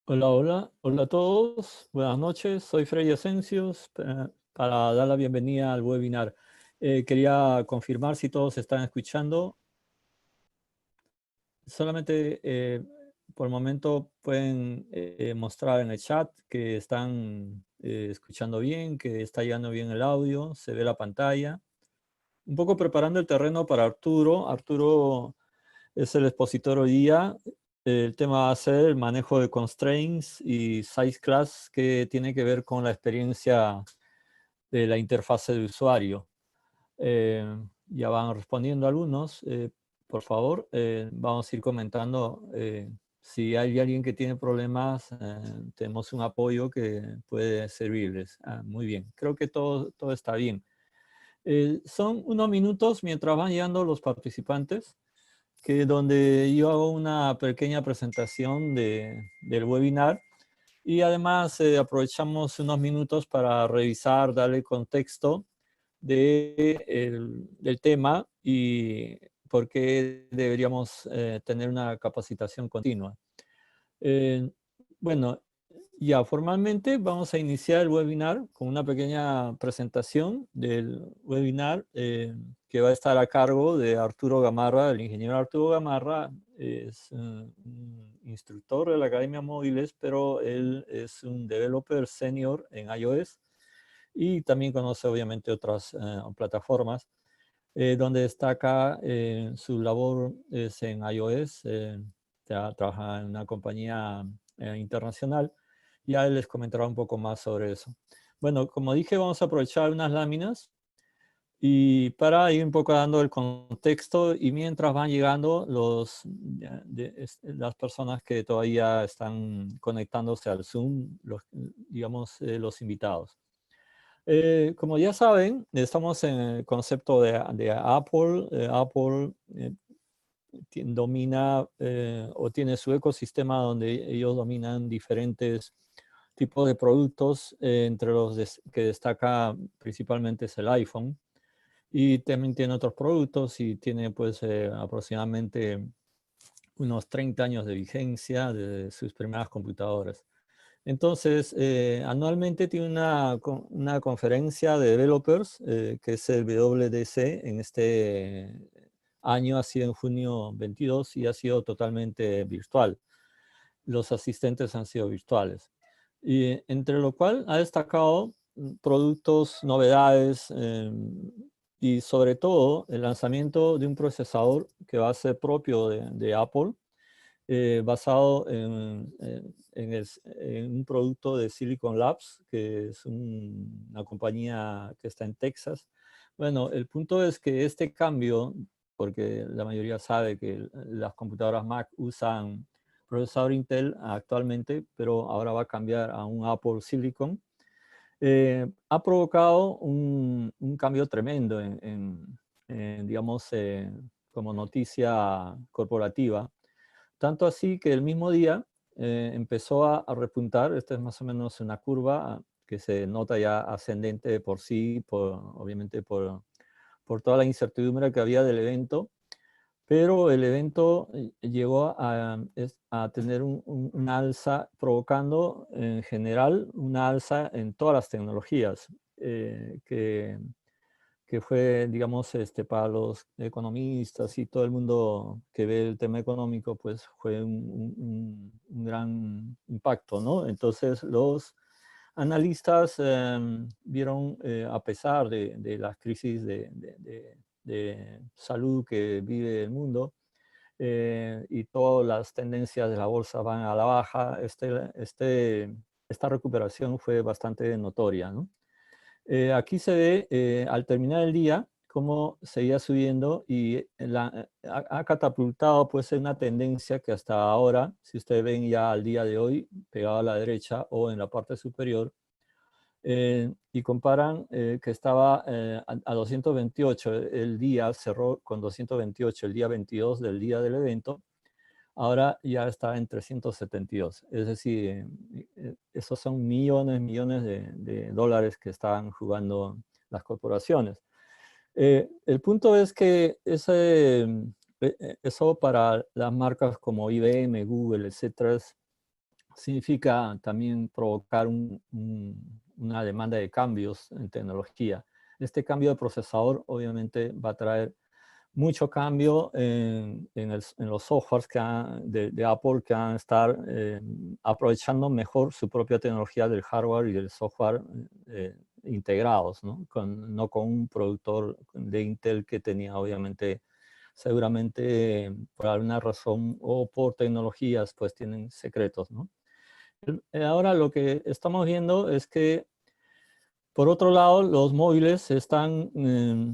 Hola, hola, hola a todos. Buenas noches. Soy Freddy Asencios para dar la bienvenida al webinar. Quería confirmar si todos están escuchando. Solamente por el momento pueden mostrar en el chat que están escuchando bien, que está llegando bien el audio, se ve la pantalla. Un poco preparando el terreno para Arturo. Arturo es el expositor hoy día. El tema va a ser el manejo de constraints y size class que tiene que ver con la experiencia de la interfase de usuario. Ya van respondiendo algunos. Por favor, vamos a ir comentando. Si hay alguien que tiene problemas, tenemos un apoyo que puede servirles. Muy bien, creo que todo está bien. Son unos minutos mientras van llegando los participantes, donde yo hago una pequeña presentación del webinar y además aprovechamos unos minutos para revisar, darle contexto del tema y por qué deberíamos tener una capacitación continua. Eh, bueno, ya formalmente vamos a iniciar el webinar con una pequeña presentación del webinar que va a estar a cargo de Arturo Gamarra. El ingeniero Arturo Gamarra es un instructor de la Academia Móviles, pero él es un developer senior en iOS y también conoce obviamente otras plataformas. Donde destaca su labor es en iOS, trabaja en una compañía internacional, y ya él les comentará un poco más sobre eso. Bueno, como dije, vamos a aprovechar unas láminas y para ir un poco dando el contexto, y mientras van llegando las personas que todavía están conectándose al Zoom, digamos, los invitados. Como ya saben, estamos en el concepto de Apple. Apple domina o tiene su ecosistema donde ellos dominan diferentes tipos de productos, entre los que destaca principalmente es el iPhone. Y también tiene otros productos y tiene pues aproximadamente unos 30 años de vigencia de sus primeras computadoras. Entonces, anualmente tiene una conferencia de developers, que es el WDC. En este año ha sido en junio 22 y ha sido totalmente virtual. Los asistentes han sido virtuales. Y entre lo cual ha destacado productos, novedades, y sobre todo el lanzamiento de un procesador que va a ser propio de Apple, basado en un producto de Silicon Labs, que es una compañía que está en Texas. Bueno, el punto es que este cambio, porque la mayoría sabe que las computadoras Mac usan procesador Intel actualmente, pero ahora va a cambiar a un Apple Silicon, ha provocado un cambio tremendo digamos, como noticia corporativa. Tanto así que el mismo día empezó a repuntar. Esta es más o menos una curva que se nota ya ascendente de por sí, obviamente por toda la incertidumbre que había del evento. Pero el evento llegó a tener un alza, provocando en general una alza en todas las tecnologías, que fue, digamos, para los economistas y todo el mundo que ve el tema económico, pues fue un gran impacto, ¿no? Entonces los analistas vieron, a pesar de las crisis de salud que vive el mundo, y todas las tendencias de la bolsa van a la baja, esta recuperación fue bastante notoria, ¿no? Aquí se ve, al terminar el día, cómo seguía subiendo y ha catapultado pues en una tendencia que hasta ahora, si ustedes ven ya al día de hoy, pegado a la derecha o en la parte superior, y comparan, que estaba a 228, el día cerró con 228, el día 22 del día del evento. Ahora ya está en 372. Es decir, esos son millones, millones de dólares que están jugando las corporaciones. El punto es que eso para las marcas como IBM, Google, etcétera, significa también provocar una demanda de cambios en tecnología. Este cambio de procesador obviamente va a traer mucho cambio en los softwares de Apple, que van a estar aprovechando mejor su propia tecnología del hardware y del software integrados, ¿no? No con un productor de Intel que tenía obviamente, seguramente por alguna razón o por tecnologías, pues tienen secretos, ¿no? Ahora lo que estamos viendo es que, por otro lado, los móviles están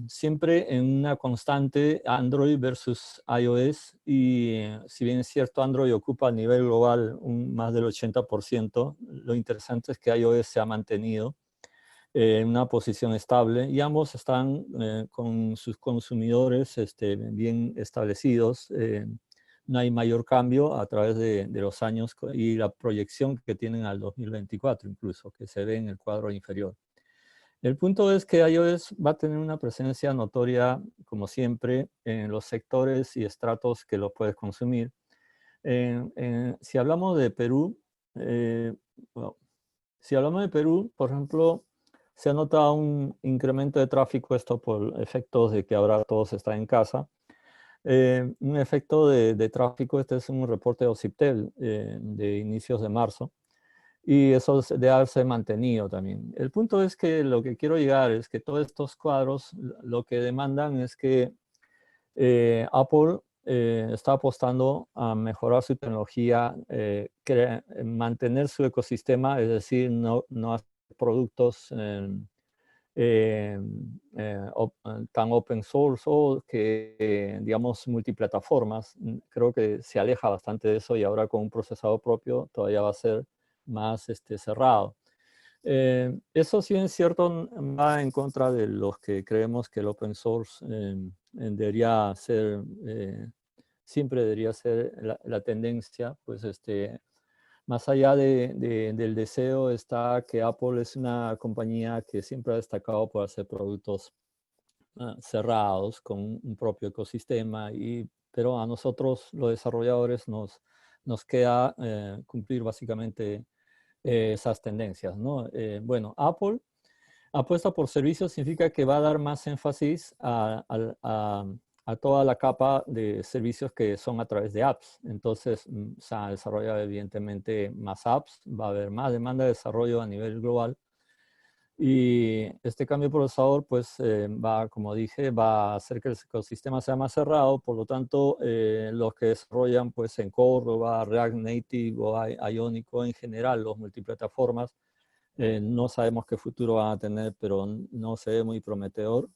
siempre en una constante Android versus iOS, y si bien es cierto, Android ocupa a nivel global más del 80%, lo interesante es que iOS se ha mantenido en una posición estable, y ambos están con sus consumidores bien establecidos. No hay mayor cambio a través de los años y la proyección que tienen al 2024 incluso, que se ve en el cuadro inferior. El punto es que iOS va a tener una presencia notoria, como siempre, en los sectores y estratos que lo puedes consumir. Si hablamos de Perú, bueno, si hablamos de Perú, por ejemplo, se ha notado un incremento de tráfico, esto por efectos de que ahora todos están en casa. Un efecto de tráfico, este es un reporte de OCIPTEL de inicios de marzo, y eso debe haberse mantenido también. El punto es que lo que quiero llegar es que todos estos cuadros lo que demandan es que Apple está apostando a mejorar su tecnología, mantener su ecosistema, es decir, no hacer productos eh, tan open source o que, digamos, multiplataformas. Creo que se aleja bastante de eso, y ahora con un procesador propio todavía va a ser más cerrado. Eso, si bien es cierto, va en contra de los que creemos que el open source debería ser, siempre debería ser la tendencia. Pues más allá del deseo está que Apple es una compañía que siempre ha destacado por hacer productos cerrados, con un propio ecosistema, pero a nosotros los desarrolladores nos queda cumplir básicamente esas tendencias, ¿no? Bueno, Apple apuesta por servicios, significa que va a dar más énfasis a toda la capa de servicios que son a través de apps. Entonces, se ha desarrollado evidentemente más apps, va a haber más demanda de desarrollo a nivel global. Y este cambio de procesador, pues, como dije, va a hacer que el ecosistema sea más cerrado. Por lo tanto, los que desarrollan, pues, en Córdoba, React Native o Ionic, en general, los multiplataformas, no sabemos qué futuro van a tener, pero no se ve muy prometedor,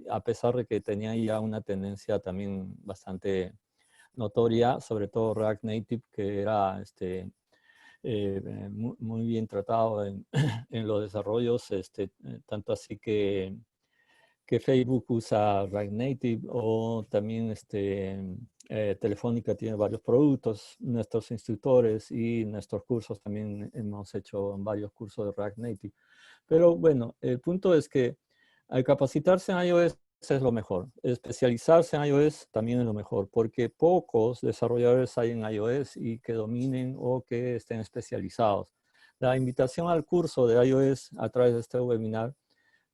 a pesar de que tenía ya una tendencia también bastante notoria, sobre todo React Native, que era muy bien tratado en, en los desarrollos, tanto así que Facebook usa React Native, o también Telefónica tiene varios productos. Nuestros instructores y nuestros cursos también hemos hecho varios cursos de React Native. Pero bueno, el punto es que al capacitarse en iOS es lo mejor. Especializarse en iOS también es lo mejor, porque pocos desarrolladores hay en iOS y que dominen o que estén especializados. La invitación al curso de iOS a través de este webinar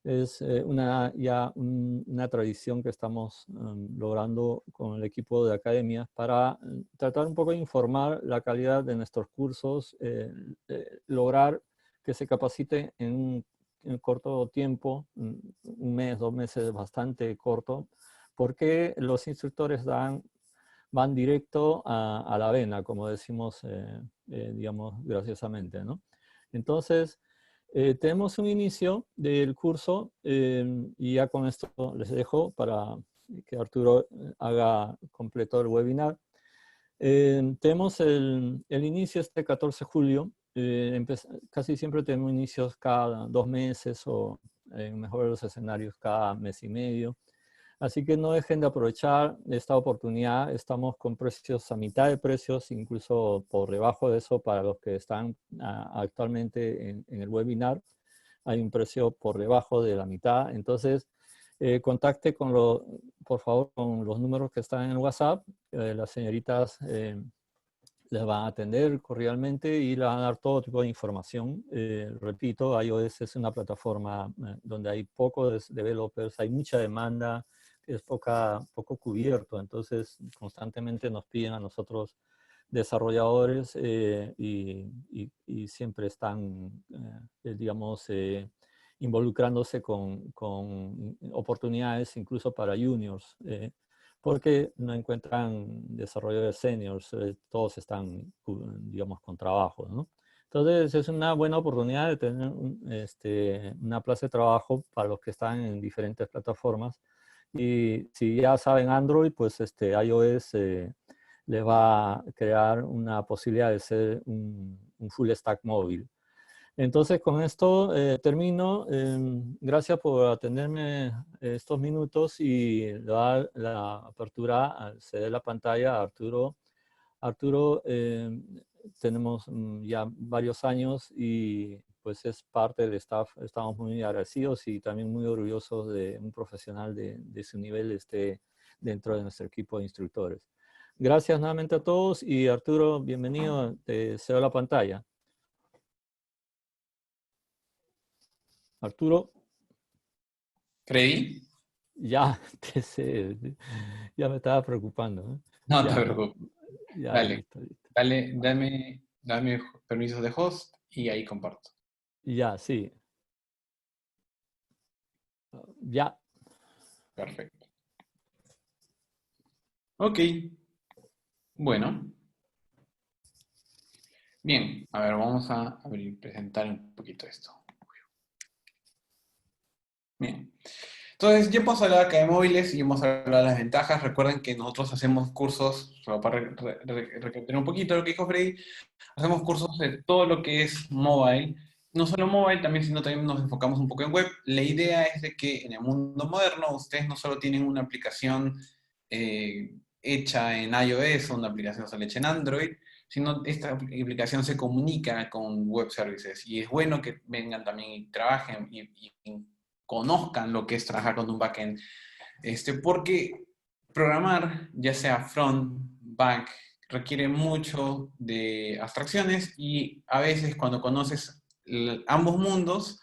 es una tradición que estamos logrando con el equipo de academia para tratar un poco de informar la calidad de nuestros cursos, lograr que se capacite en corto tiempo, un mes, 2 meses, es bastante corto, porque los instructores van directo a la vena, como decimos, digamos, graciosamente, ¿no? Entonces, tenemos un inicio del curso, y ya con esto les dejo para que Arturo haga completo el webinar. Tenemos el inicio este 14 de julio. Casi siempre tenemos inicios cada 2 meses, o en mejor de los escenarios cada mes y medio. Así que no dejen de aprovechar esta oportunidad. Estamos con precios a mitad de precios, incluso por debajo de eso para los que están actualmente en el webinar. Hay un precio por debajo de la mitad. Entonces, contacte por favor, con los números que están en el WhatsApp. Las señoritas les van a atender cordialmente y les van a dar todo tipo de información. Repito, iOS es una plataforma donde hay pocos developers, hay mucha demanda, es poco cubierto, entonces constantemente nos piden a nosotros desarrolladores y siempre están, digamos, involucrándose con oportunidades incluso para juniors. Porque no encuentran desarrolladores seniors, todos están, digamos, con trabajo, ¿no? Entonces es una buena oportunidad de tener una plaza de trabajo para los que están en diferentes plataformas. Y si ya saben Android, pues iOS les va a crear una posibilidad de ser un full stack móvil. Entonces, con esto termino. Gracias por atenderme estos minutos y dar la apertura al ceder la pantalla a Arturo. Arturo, tenemos ya varios años y pues es parte del staff. Estamos muy agradecidos y también muy orgullosos de un profesional de su nivel dentro de nuestro equipo de instructores. Gracias nuevamente a todos y Arturo, bienvenido. Te cedo la pantalla. Arturo. Freddy. Ya, ya me estaba preocupando, ¿no? No te Ya, preocupes. ya, Dale, listo, listo. dame permisos de host y ahí comparto. Ya, sí. Ya. Perfecto. Ok. Bueno. Bien. A ver, vamos a abrir, presentar un poquito esto. Bien. Entonces, ya hemos hablado acá de móviles y hemos hablado de las ventajas. Recuerden que nosotros hacemos cursos, solo para repetir un poquito lo que dijo Freddy, hacemos cursos de todo lo que es mobile. No solo mobile, también, sino también nos enfocamos un poco en web. La idea es de que en el mundo moderno ustedes no solo tienen una aplicación hecha en iOS o una aplicación solo hecha en Android, sino esta aplicación se comunica con web services. Y es bueno que vengan también y trabajen y conozcan lo que es trabajar con un backend. Porque programar, ya sea front, back, requiere mucho de abstracciones y a veces cuando conoces ambos mundos,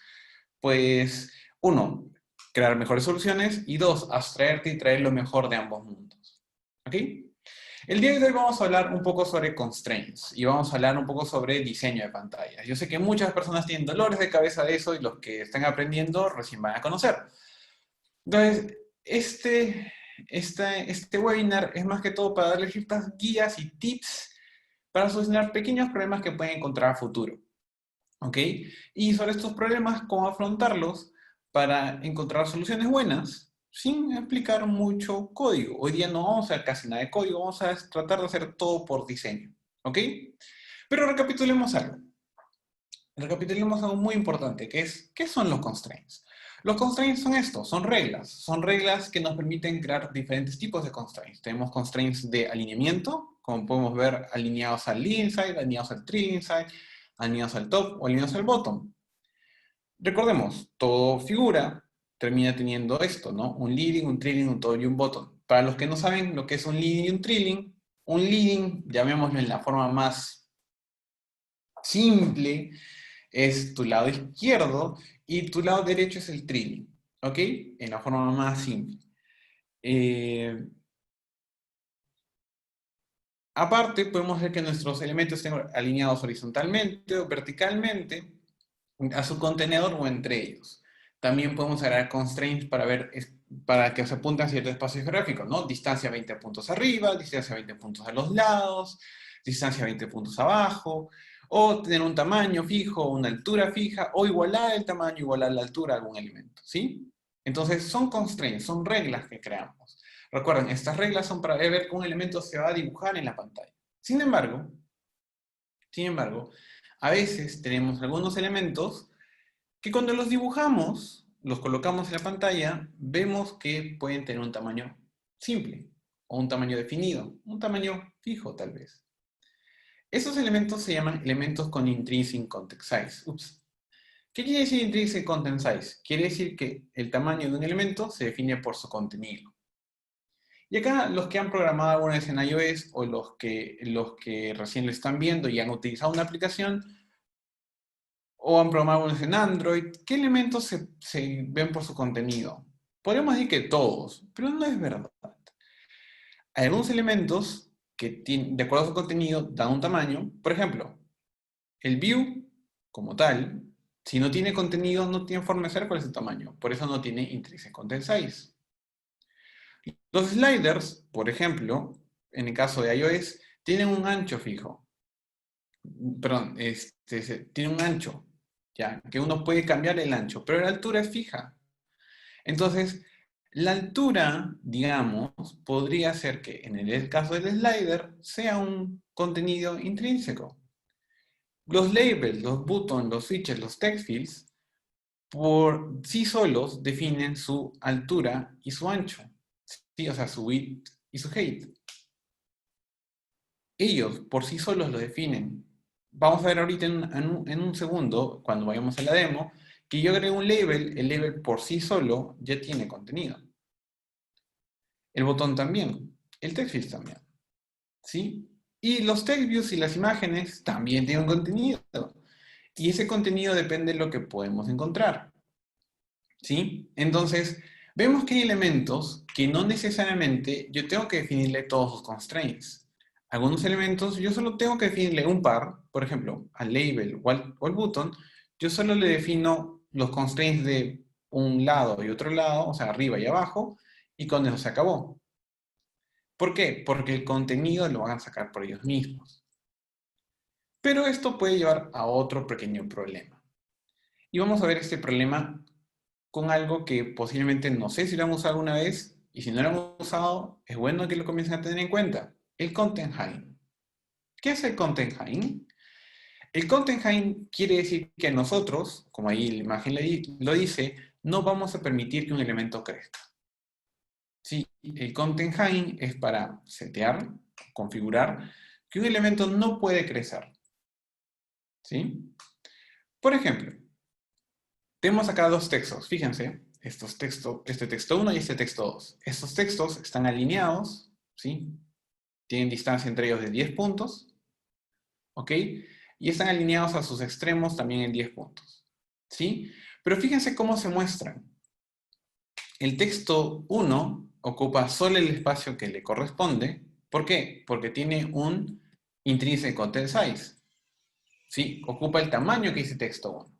pues uno, crear mejores soluciones y dos, abstraerte y traer lo mejor de ambos mundos. ¿Ok? El día de hoy vamos a hablar un poco sobre constraints y vamos a hablar un poco sobre diseño de pantallas. Yo sé que muchas personas tienen dolores de cabeza de eso y los que están aprendiendo recién van a conocer. Entonces, este webinar es más que todo para darles ciertas guías y tips para solucionar pequeños problemas que pueden encontrar a futuro. ¿Ok? Y sobre estos problemas, cómo afrontarlos para encontrar soluciones buenas sin explicar mucho código. Hoy día no vamos a hacer casi nada de código, vamos a tratar de hacer todo por diseño. ¿Ok? Pero recapitulemos algo. Recapitulemos algo muy importante, que es, ¿qué son los constraints? Los constraints son estos, son reglas que nos permiten crear diferentes tipos de constraints. Tenemos constraints de alineamiento, como podemos ver, alineados al lead inside, alineados al tree inside, alineados al top o alineados al bottom. Recordemos, todo figura termina teniendo esto, ¿no? Un leading, un trailing, un top y un bottom. Para los que no saben lo que es un leading y un leading, llamémoslo en la forma más simple, es tu lado izquierdo y tu lado derecho es el trailing, ¿ok? En la forma más simple. Aparte, podemos ver que nuestros elementos estén alineados horizontalmente o verticalmente a su contenedor o entre ellos. También podemos agregar constraints para que se apunten a cierto espacio geográfico, ¿no? Distancia 20 puntos arriba, distancia 20 puntos a los lados, distancia 20 puntos abajo, o tener un tamaño fijo, una altura fija, o igualar el tamaño, igualar la altura de algún elemento, ¿sí? Entonces, son constraints, son reglas que creamos. Recuerden, estas reglas son para ver que un elemento se va a dibujar en la pantalla. Sin embargo, a veces tenemos algunos elementos que cuando los dibujamos, los colocamos en la pantalla, vemos que pueden tener un tamaño simple, o un tamaño definido, un tamaño fijo tal vez. Esos elementos se llaman elementos con intrinsic content size. Ups. ¿Qué quiere decir intrinsic content size? Quiere decir que el tamaño de un elemento se define por su contenido. Y acá los que han programado alguna vez en iOS o los que recién lo están viendo y han utilizado una aplicación o han programado alguna vez en Android, ¿qué elementos se ven por su contenido? Podríamos decir que todos, pero no es verdad. Hay algunos elementos que, de acuerdo a su contenido, dan un tamaño. Por ejemplo, el view, como tal, si no tiene contenido, no tiene forma de saber cuál es el tamaño. Por eso no tiene intrinsic content size. Los sliders, por ejemplo, en el caso de iOS, tienen un ancho fijo. Perdón, tiene un ancho, ya, que uno puede cambiar el ancho, pero la altura es fija. Entonces, la altura, digamos, podría ser que en el caso del slider sea un contenido intrínseco. Los labels, los buttons, los switches, los text fields, por sí solos definen su altura y su ancho. ¿Sí? O sea, su width y su height. Ellos por sí solos lo definen. Vamos a ver ahorita en un segundo, cuando vayamos a la demo, que yo agrego un label, el label por sí solo ya tiene contenido. El botón también, el text field también. ¿Sí? Y los text views y las imágenes también tienen contenido. Y ese contenido depende de lo que podemos encontrar. ¿Sí? Entonces, vemos que hay elementos que no necesariamente yo tengo que definirle todos sus constraints. Algunos elementos yo solo tengo que definirle un par, por ejemplo, al label o al button, yo solo le defino los constraints de un lado y otro lado, o sea, arriba y abajo, y con eso se acabó. ¿Por qué? Porque el contenido lo van a sacar por ellos mismos. Pero esto puede llevar a otro pequeño problema. Y vamos a ver este problema con algo que posiblemente no sé si lo han usado alguna vez, y si no lo han usado, es bueno que lo comiencen a tener en cuenta. El Content Hiding. ¿Qué es el Content Hiding? El Content Hiding quiere decir que nosotros, como ahí la imagen lo dice, no vamos a permitir que un elemento crezca. Sí, el Content Hiding es para setear, configurar, que un elemento no puede crecer. ¿Sí? Por ejemplo, tenemos acá dos textos, fíjense, este texto 1 y este texto 2. Estos textos están alineados, ¿sí? Tienen distancia entre ellos de 10 puntos, ¿ok? Y están alineados a sus extremos también en 10 puntos, ¿sí? Pero fíjense cómo se muestran. El texto 1 ocupa solo el espacio que le corresponde. ¿Por qué? Porque tiene un intrinsic content size, ¿sí? Ocupa el tamaño que dice texto 1.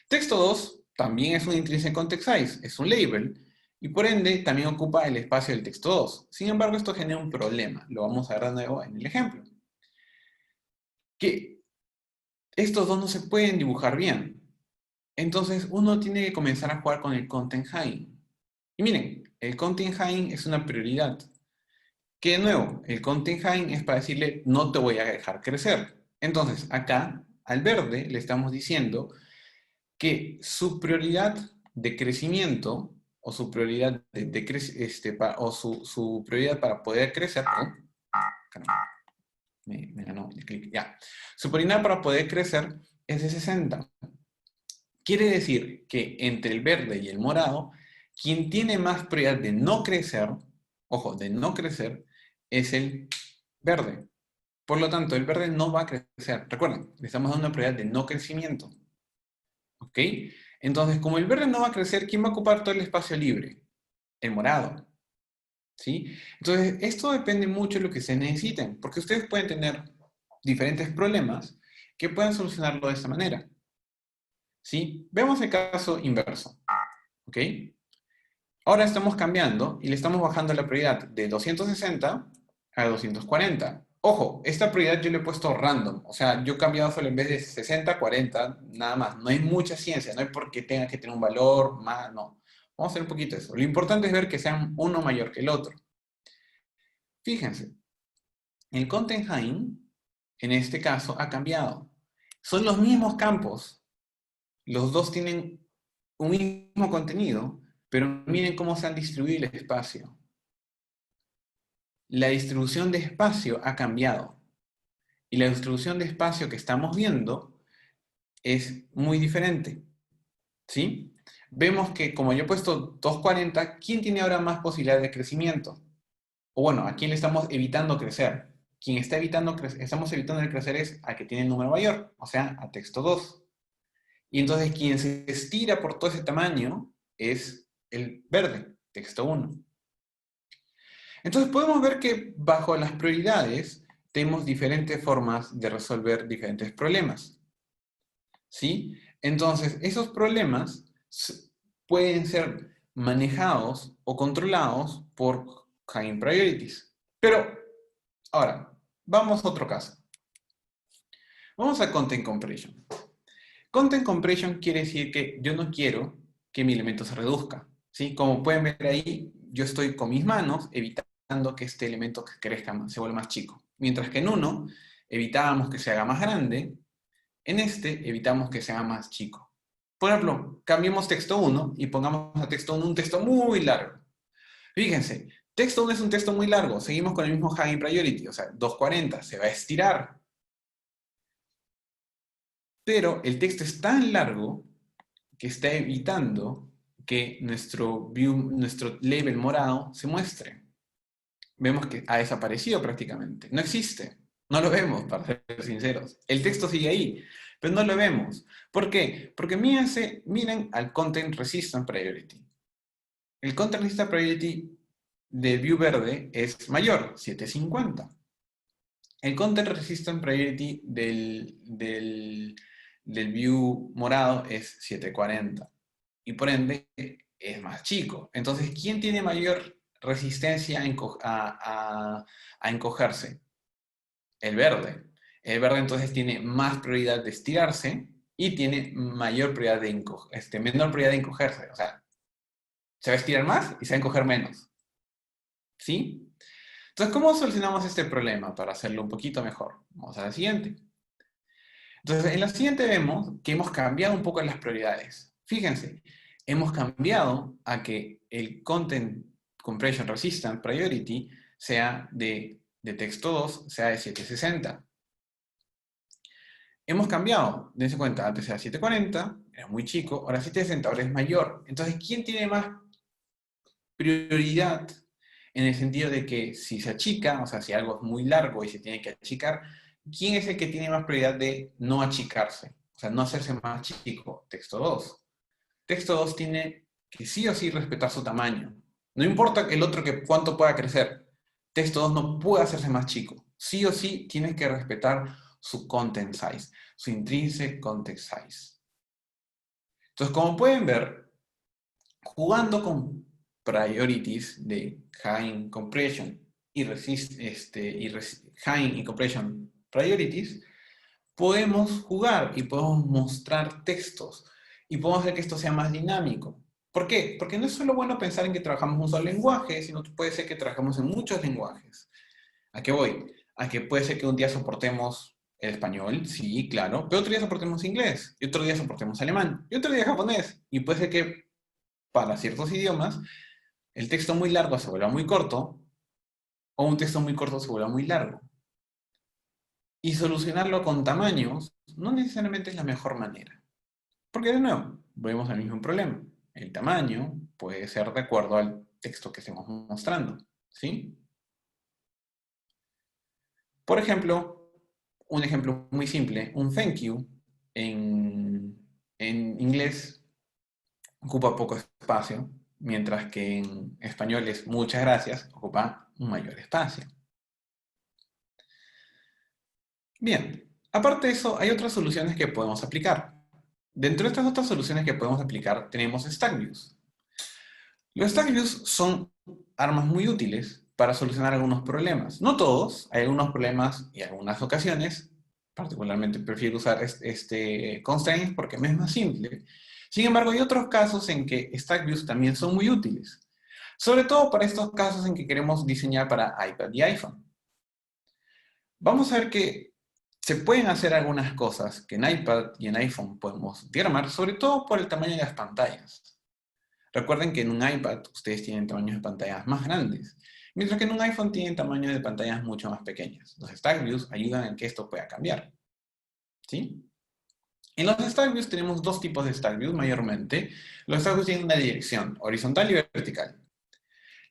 Texto 2 también es un intrinsic content size, es un label, y por ende también ocupa el espacio del texto 2. Sin embargo, esto genera un problema. Lo vamos a ver de nuevo en el ejemplo. Que estos dos no se pueden dibujar bien. Entonces, uno tiene que comenzar a jugar con el content hiding. Y miren, el content hiding es una prioridad. Que de nuevo, el content hiding es para decirle, no te voy a dejar crecer. Entonces, acá, al verde, le estamos diciendo que su prioridad de crecimiento o su prioridad su prioridad para poder crecer, caramba, me ganó el clic, ya. Su prioridad para poder crecer es de 60. Quiere decir que entre el verde y el morado, quien tiene más prioridad de no crecer, ojo, de no crecer, es el verde. Por lo tanto, el verde no va a crecer. Recuerden, le estamos dando una prioridad de no crecimiento. ¿Ok? Entonces, como el verde no va a crecer, ¿quién va a ocupar todo el espacio libre? El morado. ¿Sí? Entonces, esto depende mucho de lo que se necesiten, porque ustedes pueden tener diferentes problemas que puedan solucionarlo de esta manera. ¿Sí? Vemos el caso inverso. ¿Ok? Ahora estamos cambiando y le estamos bajando la prioridad de 260 a 240. Ojo, esta prioridad yo le he puesto random, o sea, yo he cambiado solo en vez de 60 a 40, nada más. No hay mucha ciencia, no hay por qué tenga que tener un valor más, no. Vamos a hacer un poquito eso. Lo importante es ver que sean uno mayor que el otro. Fíjense, el content hiding, en este caso, ha cambiado. Son los mismos campos, los dos tienen un mismo contenido, pero miren cómo se han distribuido el espacio. La distribución de espacio ha cambiado. Y la distribución de espacio que estamos viendo es muy diferente. ¿Sí? Vemos que como yo he puesto 240, ¿quién tiene ahora más posibilidad de crecimiento? o bueno, ¿a quién le estamos evitando crecer? Quien está estamos evitando el crecer es a que tiene el número mayor, o sea, a texto 2. Y entonces quien se estira por todo ese tamaño es el verde, texto 1. Entonces podemos ver que bajo las prioridades tenemos diferentes formas de resolver diferentes problemas. ¿Sí? Entonces, esos problemas pueden ser manejados o controlados por high priorities. Pero, ahora, vamos a otro caso. Vamos a content compression. Content compression quiere decir que yo no quiero que mi elemento se reduzca. ¿Sí? Como pueden ver ahí, yo estoy con mis manos evitando que este elemento crezca más, se vuelva más chico. Mientras que en uno, evitábamos que se haga más grande. En este, evitamos que sea más chico. Por ejemplo, cambiemos texto 1 y pongamos a texto 1 un texto muy largo. Fíjense, texto 1 es un texto muy largo. Seguimos con el mismo high priority, o sea, 240. Se va a estirar. Pero el texto es tan largo que está evitando que nuestro label morado se muestre. Vemos que ha desaparecido prácticamente. No existe. No lo vemos, para ser sinceros. El texto sigue ahí, pero no lo vemos. ¿Por qué? Porque miren al Content Resistant Priority. El Content Resistant Priority del view verde es mayor, 750. El Content Resistant Priority del view morado es 740. Y por ende es más chico. Entonces, ¿quién tiene mayor resistencia a encogerse? El verde. El verde entonces tiene más prioridad de estirarse y tiene mayor prioridad de menor prioridad de encogerse. O sea, se va a estirar más y se va a encoger menos. ¿Sí? Entonces, ¿cómo solucionamos este problema para hacerlo un poquito mejor? Vamos a la siguiente. Entonces, en la siguiente vemos que hemos cambiado un poco las prioridades. Fíjense, hemos cambiado a que el Content Compression Resistant Priority sea de texto 2, sea de 760. Hemos cambiado, dense cuenta, antes era 740, era muy chico, ahora 760, ahora es mayor. Entonces, ¿quién tiene más prioridad? En el sentido de que si se achica, o sea, si algo es muy largo y se tiene que achicar, ¿quién es el que tiene más prioridad de no achicarse? O sea, no hacerse más chico. Texto 2. Texto 2 tiene que sí o sí respetar su tamaño. No importa el otro que cuánto pueda crecer. Texto 2 no puede hacerse más chico. Sí o sí tiene que respetar su content size, su intrinsic content size. Entonces, como pueden ver, jugando con priorities de high compression y, high compression priorities, podemos jugar y podemos mostrar textos y podemos hacer que esto sea más dinámico. ¿Por qué? Porque no es solo bueno pensar en que trabajamos un solo lenguaje, sino que puede ser que trabajemos en muchos lenguajes. ¿A qué voy? A que puede ser que un día soportemos el español, sí, claro, pero otro día soportemos inglés, y otro día soportemos alemán, y otro día japonés. Y puede ser que para ciertos idiomas el texto muy largo se vuelva muy corto, o un texto muy corto se vuelva muy largo. Y solucionarlo con tamaños no necesariamente es la mejor manera. Porque de nuevo, volvemos al mismo problema. El tamaño puede ser de acuerdo al texto que estemos mostrando. ¿Sí? Por ejemplo, un ejemplo muy simple, un thank you en inglés ocupa poco espacio, mientras que en español es muchas gracias, ocupa un mayor espacio. Bien, aparte de eso, hay otras soluciones que podemos aplicar. Dentro de estas otras soluciones que podemos aplicar, tenemos Stack Views. Los Stack Views son armas muy útiles para solucionar algunos problemas. No todos, hay algunos problemas y algunas ocasiones, particularmente prefiero usar constraints porque me es más simple. Sin embargo, hay otros casos en que Stack Views también son muy útiles. Sobre todo para estos casos en que queremos diseñar para iPad y iPhone. Vamos a ver que se pueden hacer algunas cosas que en iPad y en iPhone podemos diagramar, sobre todo por el tamaño de las pantallas. Recuerden que en un iPad ustedes tienen tamaños de pantallas más grandes, mientras que en un iPhone tienen tamaños de pantallas mucho más pequeñas. Los Stack Views ayudan a que esto pueda cambiar. ¿Sí? En los Stack Views tenemos dos tipos de Stack Views mayormente. Los Stack Views tienen una dirección, horizontal y vertical.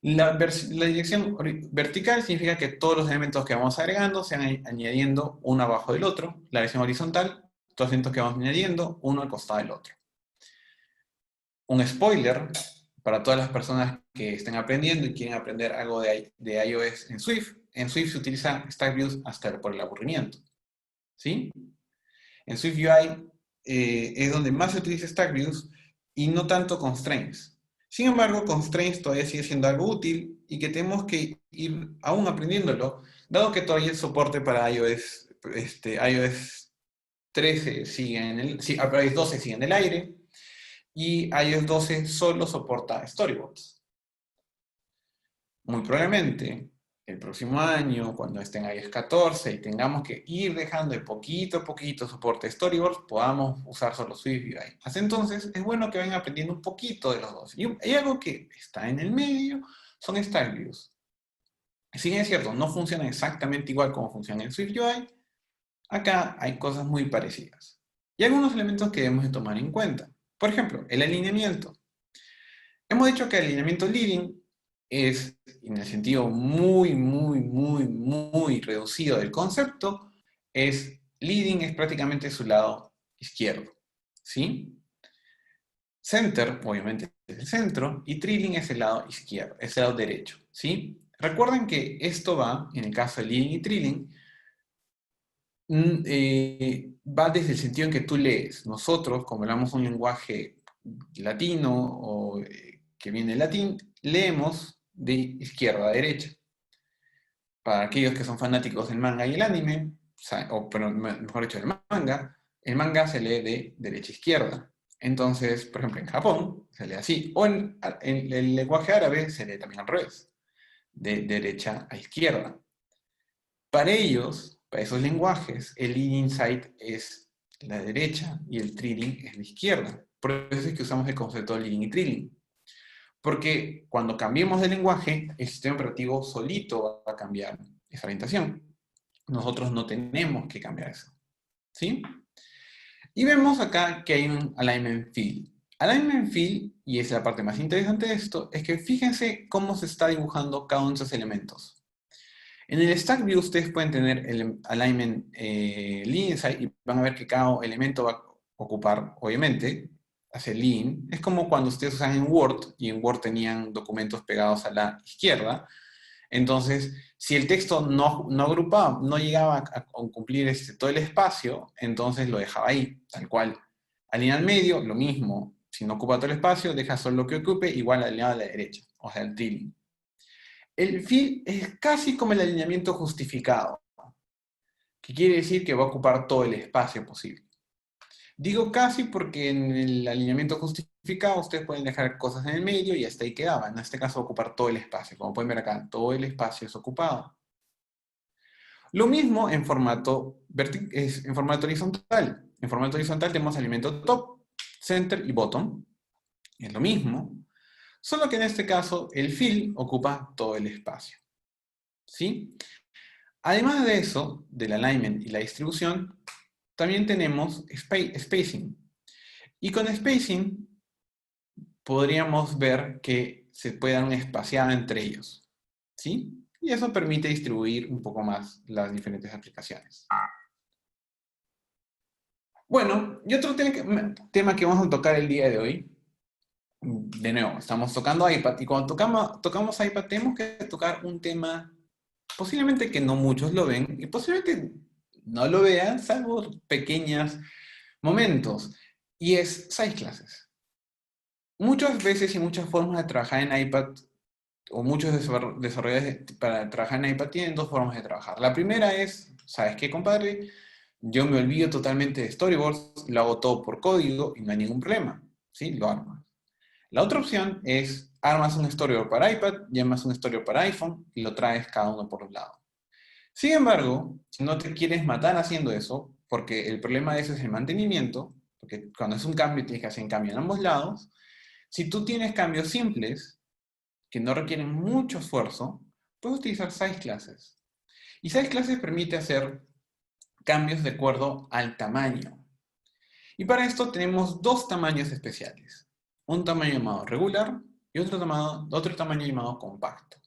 La dirección vertical significa que todos los elementos que vamos agregando se van añadiendo uno abajo del otro. La dirección horizontal, todos los elementos que vamos añadiendo, uno al costado del otro. Un spoiler para todas las personas que estén aprendiendo y quieren aprender algo de iOS en Swift. En Swift se utiliza Stack Views hasta por el aburrimiento. ¿Sí? En Swift UI es donde más se utiliza Stack Views y no tanto Constraints. Sin embargo, Constraints todavía sigue siendo algo útil y que tenemos que ir aún aprendiéndolo, dado que todavía el soporte para iOS 13 sigue en el, sí, iOS 12 sigue en el aire y iOS 12 solo soporta storyboards. Muy probablemente el próximo año, cuando esté en iOS 14 y tengamos que ir dejando de poquito a poquito soporte storyboards, podamos usar solo Swift UI. Hasta entonces, es bueno que vayan aprendiendo un poquito de los dos. Y hay algo que está en el medio, son Stack Views. Si bien es cierto, no funcionan exactamente igual como funciona en Swift UI, acá hay cosas muy parecidas. Y algunos elementos que debemos de tomar en cuenta. Por ejemplo, el alineamiento. Hemos dicho que el alineamiento leading es, en el sentido muy reducido del concepto, leading es prácticamente su lado izquierdo, ¿sí? Center, obviamente, es el centro, y trailing es el lado izquierdo, es el lado derecho, ¿sí? Recuerden que esto va, en el caso de leading y trailing, va desde el sentido en que tú lees. Nosotros, como hablamos un lenguaje latino o que viene del latín, leemos de izquierda a derecha. Para aquellos que son fanáticos del manga y el anime, pero mejor dicho, el manga se lee de derecha a izquierda. Entonces, por ejemplo, en Japón se lee así. O en el lenguaje árabe se lee también al revés, de derecha a izquierda. Para ellos, para esos lenguajes, el leading side es la derecha y el trailing es la izquierda. Por eso es que usamos el concepto de leading y trailing. Porque cuando cambiemos de lenguaje, el sistema operativo solito va a cambiar esa orientación. Nosotros no tenemos que cambiar eso. ¿Sí? Y vemos acá que hay un alignment field. Alignment field, y es la parte más interesante de esto, es que fíjense cómo se está dibujando cada uno de esos elementos. En el Stack View ustedes pueden tener el alignment lean y van a ver que cada elemento va a ocupar, obviamente, hace lean. Es como cuando ustedes usan en Word, y en Word tenían documentos pegados a la izquierda. Entonces, si el texto no agrupaba, no llegaba a cumplir todo el espacio, entonces lo dejaba ahí, tal cual. Alinear al medio, lo mismo. Si no ocupa todo el espacio, deja solo lo que ocupe, igual alineado a la derecha, o sea, el trailing. El fill es casi como el alineamiento justificado, que quiere decir que va a ocupar todo el espacio posible. Digo casi porque en el alineamiento justificado ustedes pueden dejar cosas en el medio y hasta ahí quedaba. En este caso va a ocupar todo el espacio. Como pueden ver acá, todo el espacio es ocupado. Lo mismo en formato horizontal. En formato horizontal tenemos elemento top, center y bottom. Es lo mismo, solo que en este caso el fill ocupa todo el espacio. ¿Sí? Además de eso, del alignment y la distribución, también tenemos spacing. Y con spacing podríamos ver que se puede dar una espaciada entre ellos. ¿Sí? Y eso permite distribuir un poco más las diferentes aplicaciones. Bueno, y otro tema que vamos a tocar el día de hoy, de nuevo, estamos tocando iPad, y cuando tocamos iPad tenemos que tocar un tema posiblemente que no muchos lo ven, y posiblemente no lo vean, salvo pequeños momentos, y es size classes. Muchas veces y muchas formas de trabajar en iPad, o muchos desarrolladores para trabajar en iPad tienen dos formas de trabajar. La primera es, ¿sabes qué, compadre? Yo me olvido totalmente de storyboards, lo hago todo por código y no hay ningún problema, ¿sí? Lo armas. La otra opción es, armas un storyboard para iPad, llamas un storyboard para iPhone y lo traes cada uno por un lado. Sin embargo, si no te quieres matar haciendo eso, porque el problema de eso es el mantenimiento, porque cuando es un cambio tienes que hacer un cambio en ambos lados, si tú tienes cambios simples, que no requieren mucho esfuerzo, puedes utilizar size classes. Y size classes permite hacer cambios de acuerdo al tamaño. Y para esto tenemos dos tamaños especiales. Un tamaño llamado regular y otro tamaño llamado compacto.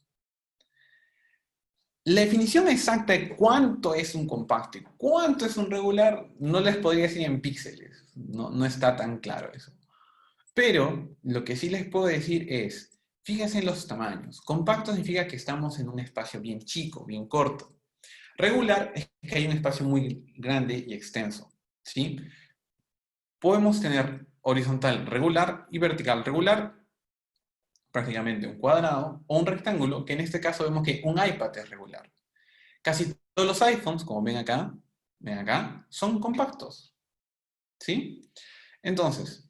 La definición exacta de cuánto es un compacto y cuánto es un regular no les podría decir en píxeles, no está tan claro eso. Pero lo que sí les puedo decir es, fíjense en los tamaños. Compacto significa que estamos en un espacio bien chico, bien corto. Regular es que hay un espacio muy grande y extenso, ¿sí? Podemos tener horizontal regular y vertical regular, prácticamente un cuadrado, o un rectángulo, que en este caso vemos que un iPad es regular. Casi todos los iPhones, como ven acá, son compactos, ¿sí? Entonces,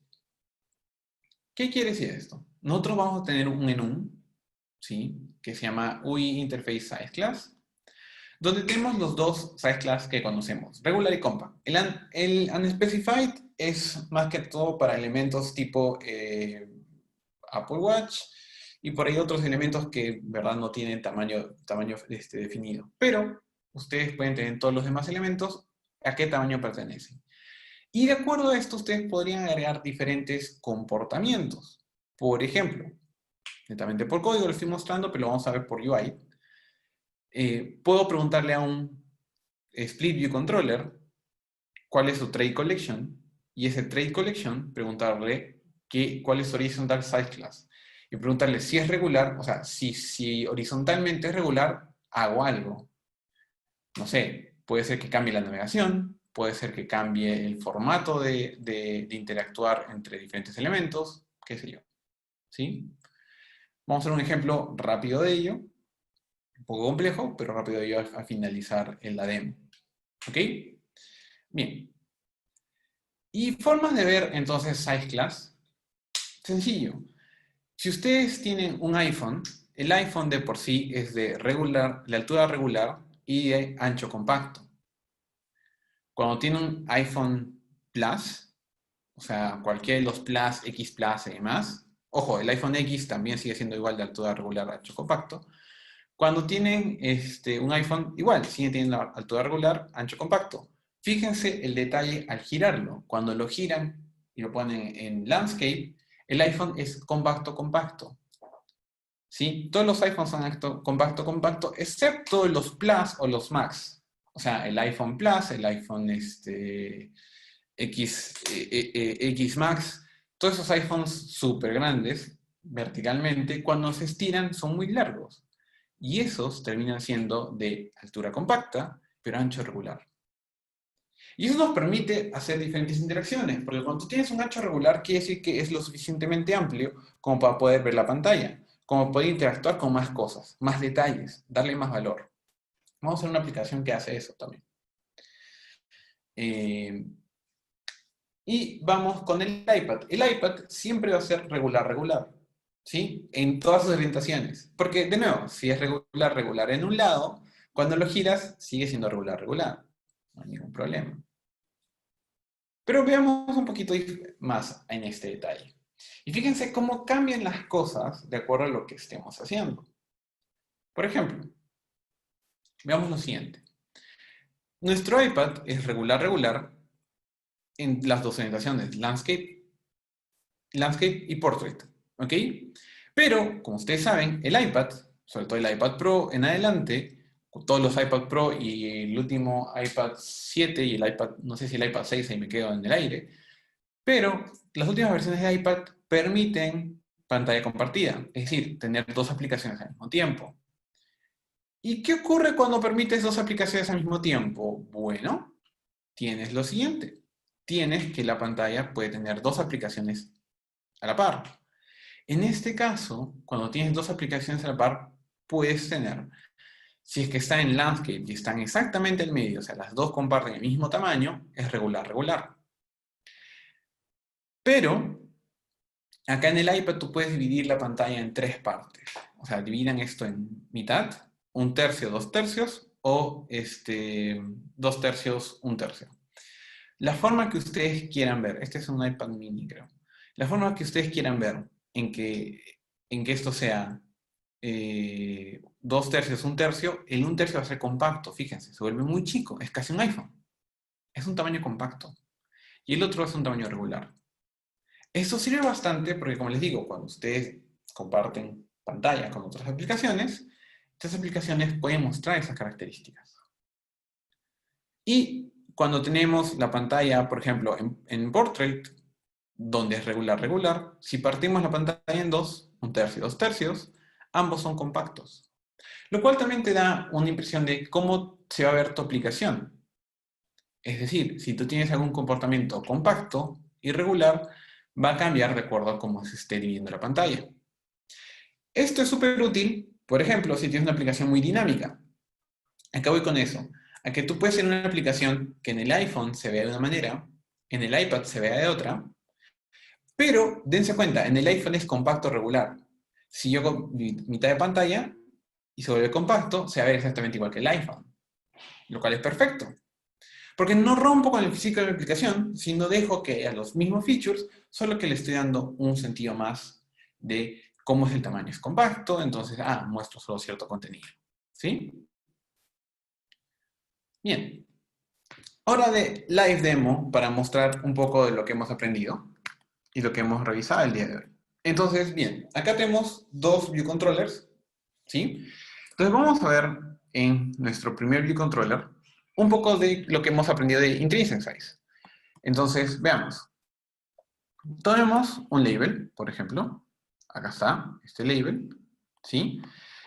¿qué quiere decir esto? Nosotros vamos a tener un enum, ¿sí? Que se llama UI Interface Size Class, donde tenemos los dos size class que conocemos, regular y compact. El unspecified es más que todo para elementos tipo Apple Watch y por ahí otros elementos que, verdad, no tienen tamaño definido. Pero ustedes pueden tener todos los demás elementos a qué tamaño pertenecen. Y de acuerdo a esto, ustedes podrían agregar diferentes comportamientos. Por ejemplo, netamente por código lo estoy mostrando, pero lo vamos a ver por UI. Puedo preguntarle a un Split View Controller cuál es su trade collection, y ese trade collection preguntarle cuál es su horizontal size class. Y preguntarle si es regular, o sea, si horizontalmente es regular, hago algo. No sé, puede ser que cambie la navegación, puede ser que cambie el formato de interactuar entre diferentes elementos, qué sé yo. ¿Sí? Vamos a hacer un ejemplo rápido de ello, un poco complejo, pero rápido de ello a finalizar la demo. ¿Ok? Bien. Y formas de ver entonces size class. Sencillo. Si ustedes tienen un iPhone, el iPhone de por sí es de altura regular y de ancho compacto. Cuando tienen un iPhone Plus, o sea, cualquiera de los Plus, X Plus y demás, ojo, el iPhone X también sigue siendo igual de altura regular, ancho compacto. Cuando tienen un iPhone, igual, sigue teniendo la altura regular, ancho compacto. Fíjense el detalle al girarlo. Cuando lo giran y lo ponen en landscape, el iPhone es compacto, compacto. ¿Sí? Todos los iPhones son compacto, compacto, excepto los Plus o los Max. O sea, el iPhone Plus, el iPhone X Max, todos esos iPhones súper grandes, verticalmente, cuando se estiran son muy largos. Y esos terminan siendo de altura compacta, pero ancho regular. Y eso nos permite hacer diferentes interacciones, porque cuando tú tienes un ancho regular, quiere decir que es lo suficientemente amplio como para poder ver la pantalla, como poder interactuar con más cosas, más detalles, darle más valor. Vamos a hacer una aplicación que hace eso también. Y vamos con el iPad. El iPad siempre va a ser regular, regular. ¿Sí? En todas sus orientaciones. Porque, de nuevo, si es regular, regular en un lado, cuando lo giras, sigue siendo regular, regular. No hay ningún problema. Pero veamos un poquito más en este detalle. Y fíjense cómo cambian las cosas de acuerdo a lo que estemos haciendo. Por ejemplo, veamos lo siguiente. Nuestro iPad es regular, regular en las dos orientaciones, landscape y portrait. ¿Ok? Pero, como ustedes saben, el iPad, sobre todo el iPad Pro en adelante, todos los iPad Pro y el último iPad 7 y el iPad, no sé si el iPad 6, ahí me quedo en el aire, pero las últimas versiones de iPad permiten pantalla compartida, es decir, tener dos aplicaciones al mismo tiempo. ¿Y qué ocurre cuando permites dos aplicaciones al mismo tiempo? Bueno, tienes lo siguiente. Tienes que la pantalla puede tener dos aplicaciones a la par. En este caso, cuando tienes dos aplicaciones a la par, puedes tener, si es que está en landscape y están exactamente en medio, o sea, las dos comparten el mismo tamaño, es regular, regular. Pero, acá en el iPad tú puedes dividir la pantalla en tres partes. O sea, dividan esto en mitad, un tercio, dos tercios, o dos tercios, un tercio. La forma que ustedes quieran ver, este es un iPad mini, creo. La forma que ustedes quieran ver en que esto sea dos tercios, un tercio, el un tercio va a ser compacto, fíjense, se vuelve muy chico, es casi un iPhone. Es un tamaño compacto. Y el otro es un tamaño regular. Esto sirve bastante porque, como les digo, cuando ustedes comparten pantalla con otras aplicaciones, estas aplicaciones pueden mostrar esas características. Y cuando tenemos la pantalla, por ejemplo, en Portrait, donde es regular, si partimos la pantalla en dos, 1/3 y 2/3, ambos son compactos. Lo cual también te da una impresión de cómo se va a ver tu aplicación. Es decir, si tú tienes algún comportamiento compacto, irregular, va a cambiar de acuerdo a cómo se esté dividiendo la pantalla. Esto es súper útil, por ejemplo, si tienes una aplicación muy dinámica. Acá voy con eso. A que tú puedes tener una aplicación que en el iPhone se vea de una manera, en el iPad se vea de otra, pero dense cuenta, en el iPhone es compacto regular. Si yo hago mitad de pantalla y se vuelve compacto, se va a ver exactamente igual que el iPhone, lo cual es perfecto. Porque no rompo con el físico de la aplicación, sino dejo que a los mismos features, solo que le estoy dando un sentido más de cómo es el tamaño. Es compacto, entonces, muestro solo cierto contenido. ¿Sí? Bien. Hora de live demo para mostrar un poco de lo que hemos aprendido y lo que hemos revisado el día de hoy. Entonces, bien, acá tenemos dos view controllers, ¿sí? Entonces vamos a ver en nuestro primer view controller un poco de lo que hemos aprendido de intrinsic size. Entonces, veamos. Tomemos un label, por ejemplo. Acá está, este label, ¿sí?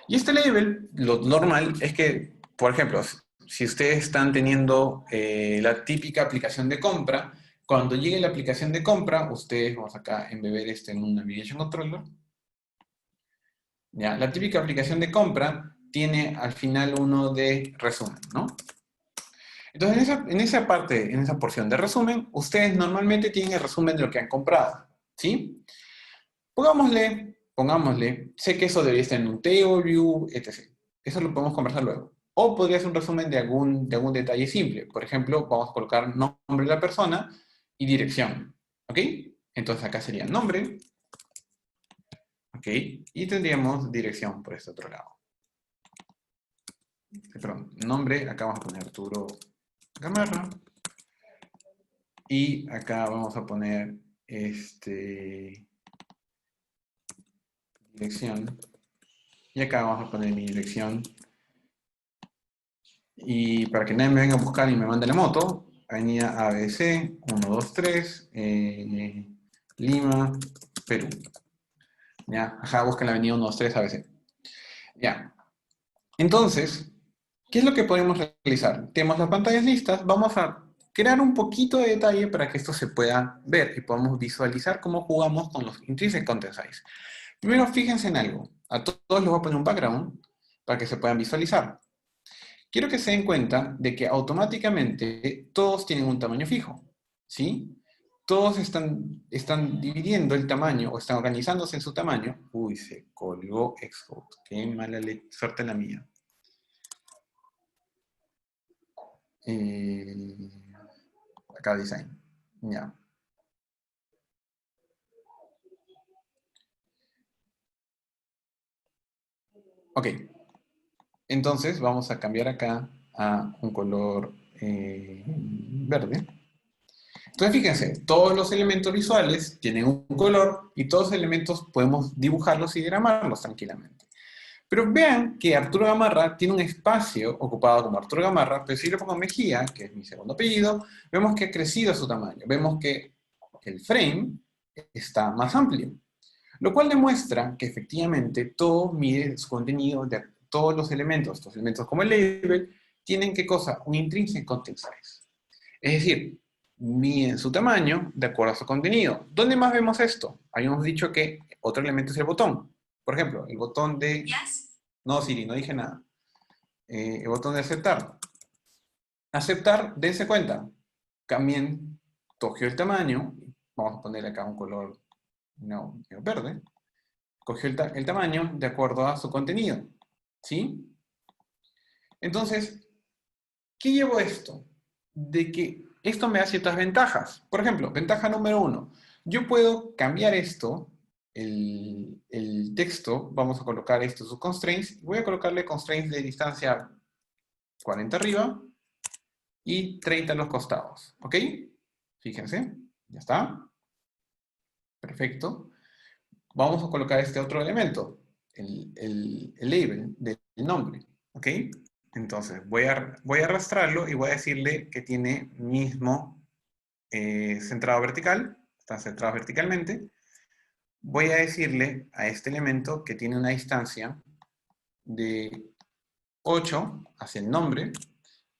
Y este label, lo normal es que, por ejemplo, si ustedes están teniendo la típica aplicación de compra, cuando llegue la aplicación de compra, ustedes, vamos acá a embeber en un navigation controller. ¿Ya? La típica aplicación de compra tiene al final uno de resumen, ¿no? Entonces, en esa parte, en esa porción de resumen, ustedes normalmente tienen el resumen de lo que han comprado, ¿sí? Pongámosle, sé que eso debería estar en un table view, etc. Eso lo podemos conversar luego. O podría ser un resumen de algún detalle simple. Por ejemplo, vamos a colocar nombre de la persona y dirección. ¿Ok? Entonces acá sería nombre. ¿Ok? Y tendríamos dirección por este otro lado. Perdón, nombre, acá vamos a poner Arturo Gamarra. Y acá vamos a poner dirección. Y acá vamos a poner mi dirección. Y para que nadie me venga a buscar y me mande la moto, avenida ABC 123, Lima, Perú. ¿Ya? Ajá, busquen la avenida 123 ABC. Ya. Entonces, ¿qué es lo que podemos realizar? Tenemos las pantallas listas, vamos a crear un poquito de detalle para que esto se pueda ver y podamos visualizar cómo jugamos con los intrinsic content size. Primero, fíjense en algo. A todos les voy a poner un background para que se puedan visualizar. Quiero que se den cuenta de que automáticamente todos tienen un tamaño fijo, ¿sí? Todos están dividiendo el tamaño o están organizándose en su tamaño. Uy, se colgó Xcode. Qué mala suerte la mía. Acá design. Ya. Ok. Entonces vamos a cambiar acá a un color verde. Entonces fíjense, todos los elementos visuales tienen un color y todos los elementos podemos dibujarlos y diagramarlos tranquilamente. Pero vean que Arturo Gamarra tiene un espacio ocupado como Arturo Gamarra, pero si le pongo Mejía, que es mi segundo apellido, vemos que ha crecido su tamaño. Vemos que el frame está más amplio. Lo cual demuestra que efectivamente todo mide su contenido de todos los elementos. Estos elementos como el label tienen ¿qué cosa? Un intrinsic content size. Es decir, miden su tamaño de acuerdo a su contenido. ¿Dónde más vemos esto? Habíamos dicho que otro elemento es el botón. Por ejemplo, el botón de... No, Siri, no dije nada. El botón de aceptar. Aceptar, dense cuenta. También cogió el tamaño. Vamos a poner acá un color verde. Cogió el tamaño de acuerdo a su contenido. ¿Sí? Entonces, ¿qué llevo esto? De que esto me da ciertas ventajas. Por ejemplo, ventaja número 1. Yo puedo cambiar esto, el texto, vamos a colocar esto sus constraints. Voy a colocarle constraints de distancia 40 arriba y 30 a los costados. ¿Ok? Fíjense, ya está. Perfecto. vamos a colocar este otro elemento, el label del nombre, ¿ok? Entonces, voy a arrastrarlo y voy a decirle que tiene mismo centrado vertical, está centrado verticalmente. Voy a decirle a este elemento que tiene una distancia de 8 hacia el nombre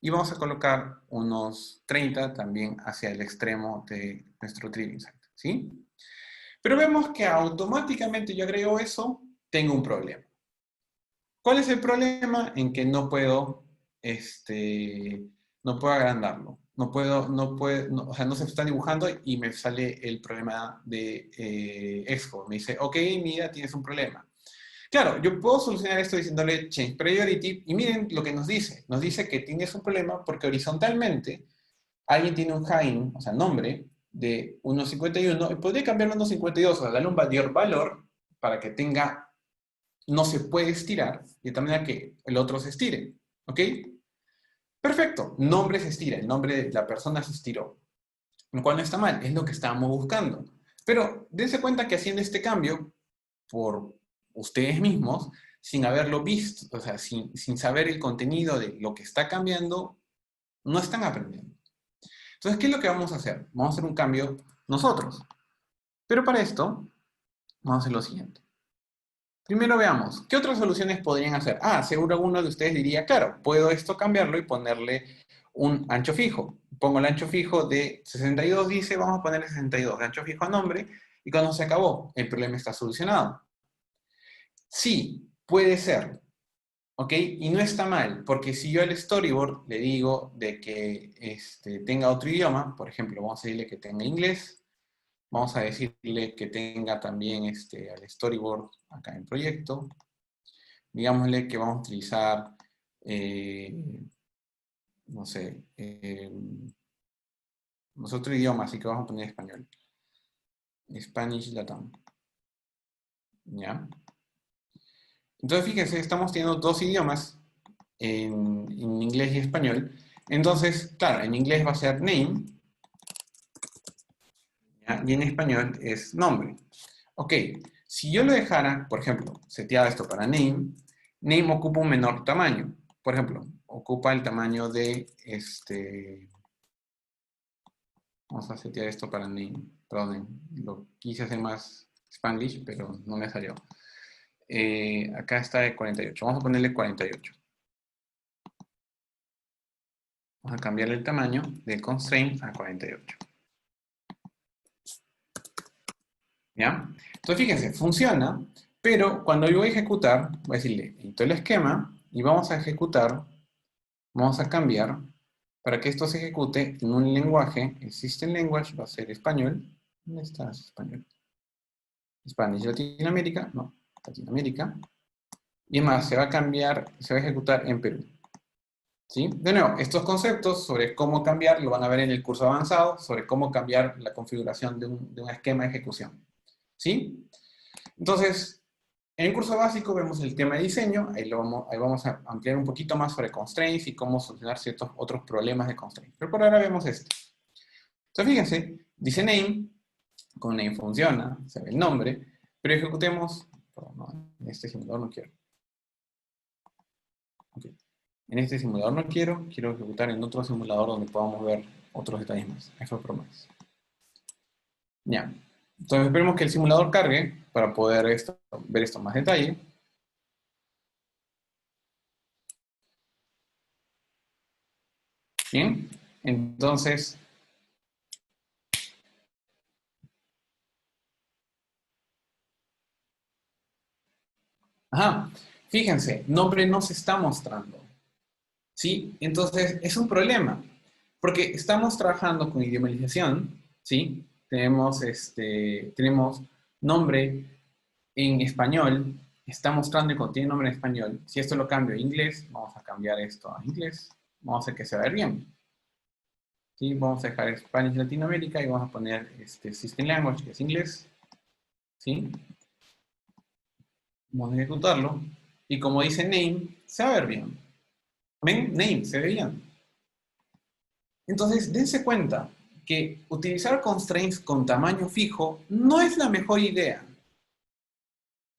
y vamos a colocar unos 30 también hacia el extremo de nuestro tree insight, ¿sí? Pero vemos que automáticamente yo agrego eso, tengo un problema. ¿Cuál es el problema? En que no puedo, no puedo agrandarlo. O sea, no se está dibujando y me sale el problema de Xcode. Me dice, ok, mira, tienes un problema. Claro, yo puedo solucionar esto diciéndole change priority y miren lo que nos dice. Nos dice que tienes un problema porque horizontalmente alguien tiene un Jaime, o sea, nombre, de 1.51 y podría cambiarlo a 1.52, o sea, darle un mayor valor para que tenga, no se puede estirar, de tal manera que el otro se estire. ¿Ok? Perfecto, nombre se estira, el nombre de la persona se estiró. Lo cual no está mal, es lo que estábamos buscando. Pero dense cuenta que haciendo este cambio, por ustedes mismos, sin haberlo visto, o sea, sin saber el contenido de lo que está cambiando, no están aprendiendo. Entonces, ¿qué es lo que vamos a hacer? Vamos a hacer un cambio nosotros. Pero para esto, vamos a hacer lo siguiente. Primero veamos, ¿qué otras soluciones podrían hacer? Ah, seguro alguno de ustedes diría, claro, puedo esto cambiarlo y ponerle un ancho fijo. Pongo el ancho fijo de 62, dice, vamos a ponerle 62, de ancho fijo a nombre, y cuando se acabó, el problema está solucionado. Sí, puede ser, ¿ok? Y no está mal, porque si yo al storyboard le digo de que tenga otro idioma, por ejemplo, vamos a decirle que tenga inglés, vamos a decirle que tenga también al storyboard acá en proyecto, digámosle que vamos a utilizar, no sé, otro idioma, así que vamos a poner español. Spanish Latam. ¿Ya? Entonces, fíjense, estamos teniendo dos idiomas en inglés y español. Entonces, claro, en inglés va a ser name, ¿ya? Y en español es nombre. Ok, si yo lo dejara, por ejemplo, seteado esto para name, name ocupa un menor tamaño. Por ejemplo, ocupa el tamaño de Vamos a setear esto para name. Perdón, lo quise hacer más Spanglish, pero no me salió. Acá está de 48. Vamos a ponerle 48. Vamos a cambiarle el tamaño de constraint a 48. ¿Ya? Entonces, fíjense, funciona, pero cuando yo voy a ejecutar, voy a decirle, edito el esquema y vamos a ejecutar, vamos a cambiar para que esto se ejecute en un lenguaje, el System Language va a ser español. ¿Dónde está español? Spanish Latinoamérica, no, Latinoamérica. Y más, se va a cambiar, se va a ejecutar en Perú. ¿Sí? De nuevo, estos conceptos sobre cómo cambiar lo van a ver en el curso avanzado, sobre cómo cambiar la configuración de un esquema de ejecución. ¿Sí? Entonces, en el curso básico vemos el tema de diseño, ahí vamos a ampliar un poquito más sobre constraints y cómo solucionar ciertos otros problemas de constraints. Pero por ahora vemos este. Entonces, fíjense, dice name, con name funciona, se ve el nombre, pero ejecutemos, perdón, no, en este simulador no quiero. Okay. En este simulador no quiero ejecutar en otro simulador donde podamos ver otros detalles más. Eso es promesa. Ya. Entonces esperemos que el simulador cargue para poder ver esto en más detalle. Bien. Entonces, ajá, fíjense, nombre no se está mostrando. ¿Sí? Entonces, es un problema. Porque estamos trabajando con idiomatización, ¿sí? Tenemos nombre en español, está mostrando y contiene nombre en español. Si esto lo cambio a inglés, vamos a cambiar esto a inglés. Vamos a hacer que se vea bien. ¿Sí? Vamos a dejar Spanish Latinoamérica y vamos a poner System Language, que es inglés. ¿Sí? Vamos a ejecutarlo. Y como dice name, se va a ver bien. ¿Ven? Name, se ve bien. Entonces, dense cuenta que utilizar constraints con tamaño fijo no es la mejor idea.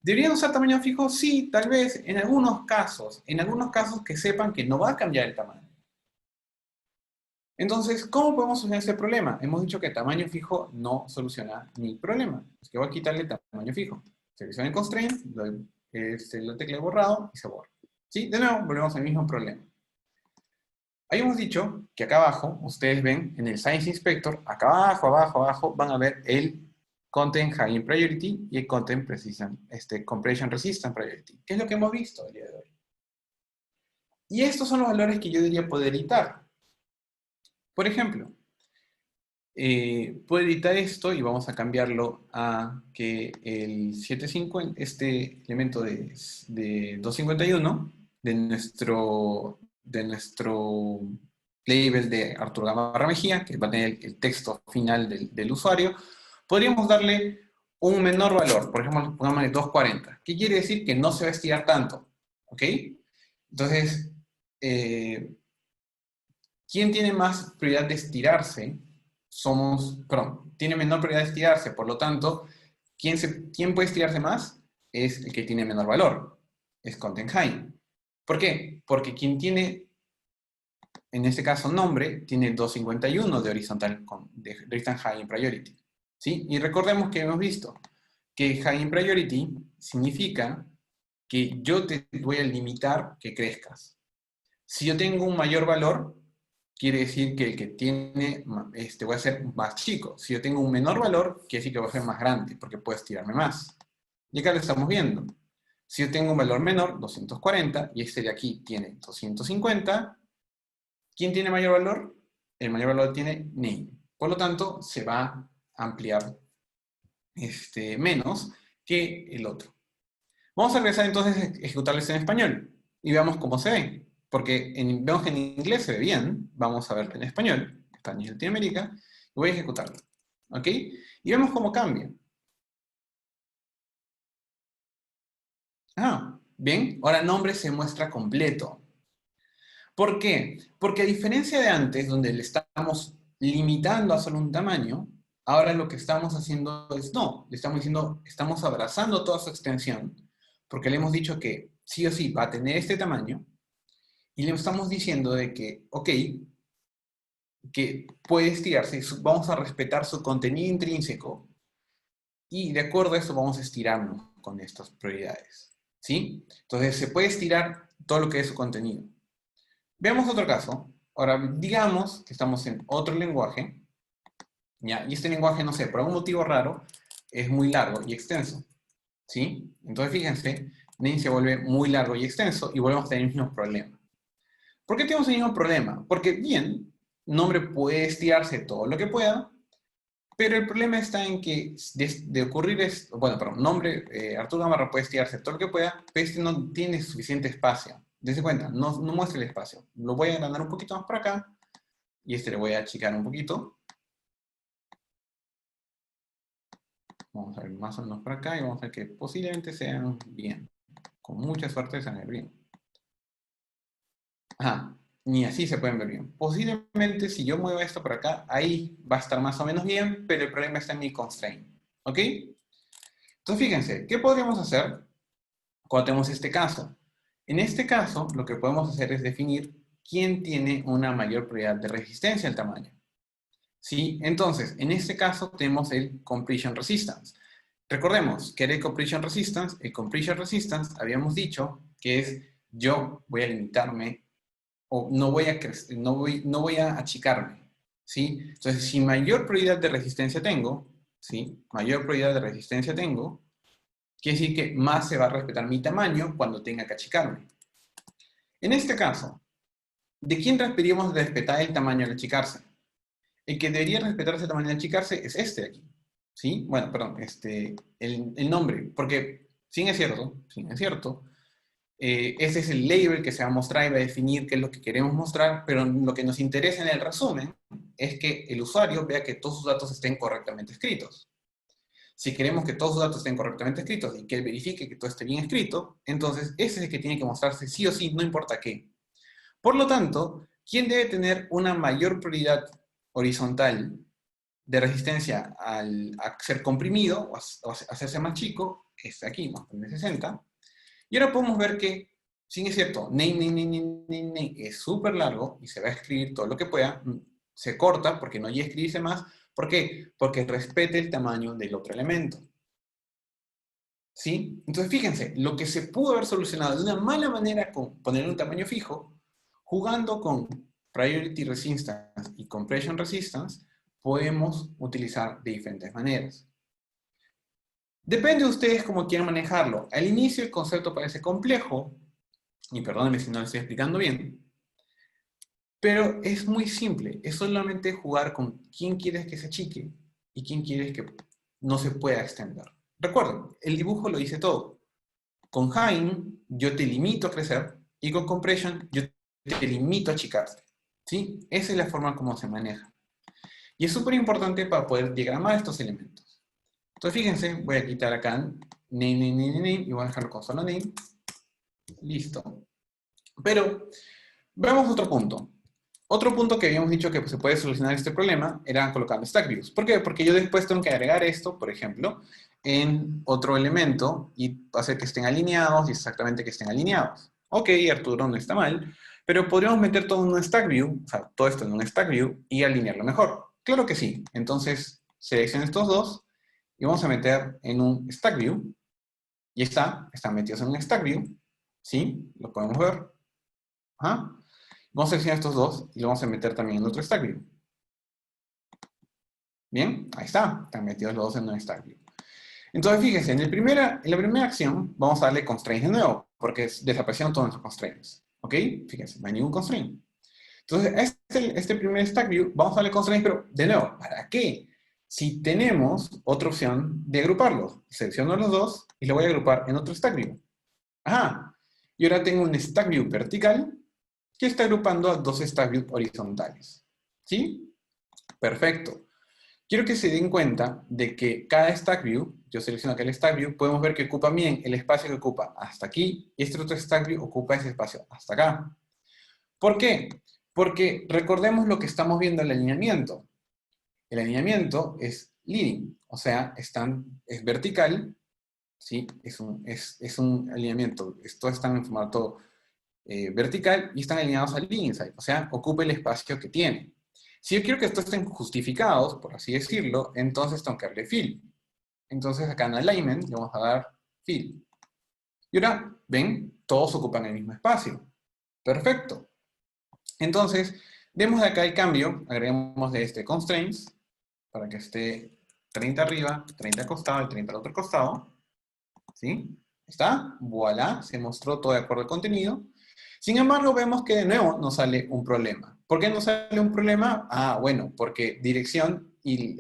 ¿Deberían usar tamaño fijo? Sí, tal vez, en algunos casos. En algunos casos que sepan que no va a cambiar el tamaño. Entonces, ¿cómo podemos solucionar este problema? Hemos dicho que tamaño fijo no soluciona mi problema. Así que voy a quitarle tamaño fijo. Selecciono el constraint, doy la tecla de borrado y se borra. ¿Sí? De nuevo, volvemos al mismo problema. Habíamos dicho que acá abajo, ustedes ven en el Science Inspector, acá abajo, abajo, abajo, van a ver el Content High in Priority y el Content Compression Resistant Priority, que es lo que hemos visto el día de hoy. Y estos son los valores que yo debería poder editar. Por ejemplo, puedo editar esto y vamos a cambiarlo a que el 750, este elemento de 251 de nuestro label de Arturo Gamarra Mejía, que va a tener el texto final del usuario, podríamos darle un menor valor, por ejemplo, pongámosle 240. ¿Qué quiere decir? Que no se va a estirar tanto, ¿ok? Entonces, ¿quién tiene más prioridad de estirarse? Tiene menor prioridad de estirarse, por lo tanto, ¿quién puede estirarse más? Es el que tiene menor valor, es Content High. ¿Por qué? Porque quien tiene, en este caso nombre, tiene 251 de horizontal High in Priority. ¿Sí? Y recordemos que hemos visto que High in Priority significa que yo te voy a limitar que crezcas. Si yo tengo un mayor valor, quiere decir que el que tiene, voy a ser más chico. Si yo tengo un menor valor, quiere decir que voy a ser más grande, porque puedo estirarme más. Y acá lo estamos viendo. Si yo tengo un valor menor, 240, y este de aquí tiene 250, ¿quién tiene mayor valor? El mayor valor tiene name. Por lo tanto, se va a ampliar menos que el otro. Vamos a regresar entonces a ejecutarles en español y veamos cómo se ve. Porque vemos que en inglés se ve bien, vamos a verlo en español, España y Latinoamérica, y voy a ejecutarlo. ¿Ok? Y vemos cómo cambia. Bien, ahora nombre se muestra completo. ¿Por qué? Porque a diferencia de antes, donde le estamos limitando a solo un tamaño, ahora lo que estamos haciendo es no, le estamos diciendo, estamos abrazando toda su extensión, porque le hemos dicho que sí o sí va a tener este tamaño, y le estamos diciendo de que, ok, que puede estirarse, vamos a respetar su contenido intrínseco, y de acuerdo a eso vamos a estirarnos con estas prioridades. ¿Sí? Entonces se puede estirar todo lo que es su contenido. Veamos otro caso. Ahora, digamos que estamos en otro lenguaje, ¿ya? Y este lenguaje, no sé, por algún motivo raro, es muy largo y extenso. ¿Sí? Entonces, fíjense, name se vuelve muy largo y extenso y volvemos a tener el mismo problema. ¿Por qué tenemos el mismo problema? Porque, bien, nombre puede estirarse todo lo que pueda, pero el problema está en que de ocurrir esto, bueno, perdón, nombre, Arturo Gamarra puede estirarse todo lo que pueda, pero este no tiene suficiente espacio. Dense cuenta, no muestra el espacio. Lo voy a agrandar un poquito más por acá, y le voy a achicar un poquito. Vamos a ver más o menos por acá, y vamos a ver que posiblemente sean bien. Con mucha suerte sean bien. Ajá, ni así se pueden ver bien. Posiblemente si yo muevo esto por acá, ahí va a estar más o menos bien, pero el problema está en mi constraint. ¿Ok? Entonces fíjense, ¿qué podríamos hacer cuando tenemos este caso? En este caso, lo que podemos hacer es definir quién tiene una mayor prioridad de resistencia al tamaño. ¿Sí? Entonces, en este caso tenemos el Compression Resistance. Recordemos que era el Compression Resistance. El Compression Resistance habíamos dicho que es yo voy a limitarme o no voy a crecer, no voy a achicarme, ¿sí? Entonces, si mayor prioridad de resistencia tengo, ¿sí? Mayor prioridad de resistencia tengo, quiere decir que más se va a respetar mi tamaño cuando tenga que achicarme. En este caso, ¿de quién deberíamos respetar el tamaño al achicarse? El que debería respetarse el tamaño al achicarse es este de aquí, ¿sí? Bueno, perdón, el nombre, porque sí es cierto, ese es el label que se va a mostrar y va a definir qué es lo que queremos mostrar, pero lo que nos interesa en el resumen es que el usuario vea que todos sus datos estén correctamente escritos. Si queremos que todos sus datos estén correctamente escritos y que él verifique que todo esté bien escrito, entonces ese es el que tiene que mostrarse sí o sí, no importa qué. Por lo tanto, ¿quién debe tener una mayor prioridad horizontal de resistencia a ser comprimido o a hacerse más chico? este aquí, vamos a poner 60. Y ahora podemos ver que, si es cierto, name es súper largo y se va a escribir todo lo que pueda, se corta porque no llega a escribirse más. ¿Por qué? Porque respete el tamaño del otro elemento. ¿Sí? Entonces, fíjense, lo que se pudo haber solucionado de una mala manera con poner un tamaño fijo, jugando con Priority Resistance y Compression Resistance, podemos utilizar de diferentes maneras. Depende de ustedes cómo quieran manejarlo. Al inicio el concepto parece complejo, y perdónenme si no lo estoy explicando bien, pero es muy simple. Es solamente jugar con quién quieres que se achique y quién quieres que no se pueda extender. Recuerden, el dibujo lo dice todo. Con Hain, yo te limito a crecer, y con Compression, yo te limito a achicarte. ¿Sí? Esa es la forma como se maneja. Y es súper importante para poder diagramar estos elementos. Entonces, fíjense, voy a quitar acá name, y voy a dejarlo con solo name. Listo. Pero, veamos otro punto. Otro punto que habíamos dicho que se puede solucionar este problema era colocando stack views. ¿Por qué? Porque yo después tengo que agregar esto, por ejemplo, en otro elemento y hacer que estén alineados y exactamente que estén alineados. Ok, Arturo, no está mal, pero podríamos meter todo en un stack view, o sea, todo esto en un stack view y alinearlo mejor. Claro que sí. Entonces, selecciono estos dos y vamos a meter en un stack view. Y están metidos en un stack view. ¿Sí? Lo podemos ver. Ajá. Vamos a seleccionar estos dos y lo vamos a meter también en otro stack view. Bien, ahí está. Están metidos los dos en un stack view. Entonces, fíjense, en la primera acción vamos a darle constraints de nuevo, porque desaparecieron todos nuestros constraints. ¿Ok? Fíjense, no hay ningún constraint. Entonces, este primer stack view, vamos a darle constraints, pero de nuevo, ¿para qué? Si tenemos otra opción de agruparlos. Selecciono los dos y lo voy a agrupar en otro stack view. Ajá. Y ahora tengo un stack view vertical que está agrupando a dos stack views horizontales. ¿Sí? Perfecto. Quiero que se den cuenta de que cada stack view, yo selecciono aquel stack view, podemos ver que ocupa bien el espacio que ocupa hasta aquí, y este otro stack view ocupa ese espacio hasta acá. ¿Por qué? Porque recordemos lo que estamos viendo en el alineamiento. El alineamiento es leading, o sea, es vertical, ¿sí? Es un alineamiento, todos están en formato vertical y están alineados al leading side, o sea, ocupa el espacio que tiene. Si yo quiero que estos estén justificados, por así decirlo, entonces tengo que darle fill. Entonces acá en alignment le vamos a dar fill. Y ahora, ven, todos ocupan el mismo espacio. Perfecto. Entonces, demos de acá el cambio, agreguemos de este constraints, para que esté 30 arriba, 30 al costado y 30 al otro costado. ¿Sí? ¿Está? Voilà, se mostró todo de acuerdo al contenido. Sin embargo, vemos que de nuevo nos sale un problema. ¿Por qué nos sale un problema? Ah, bueno, porque dirección y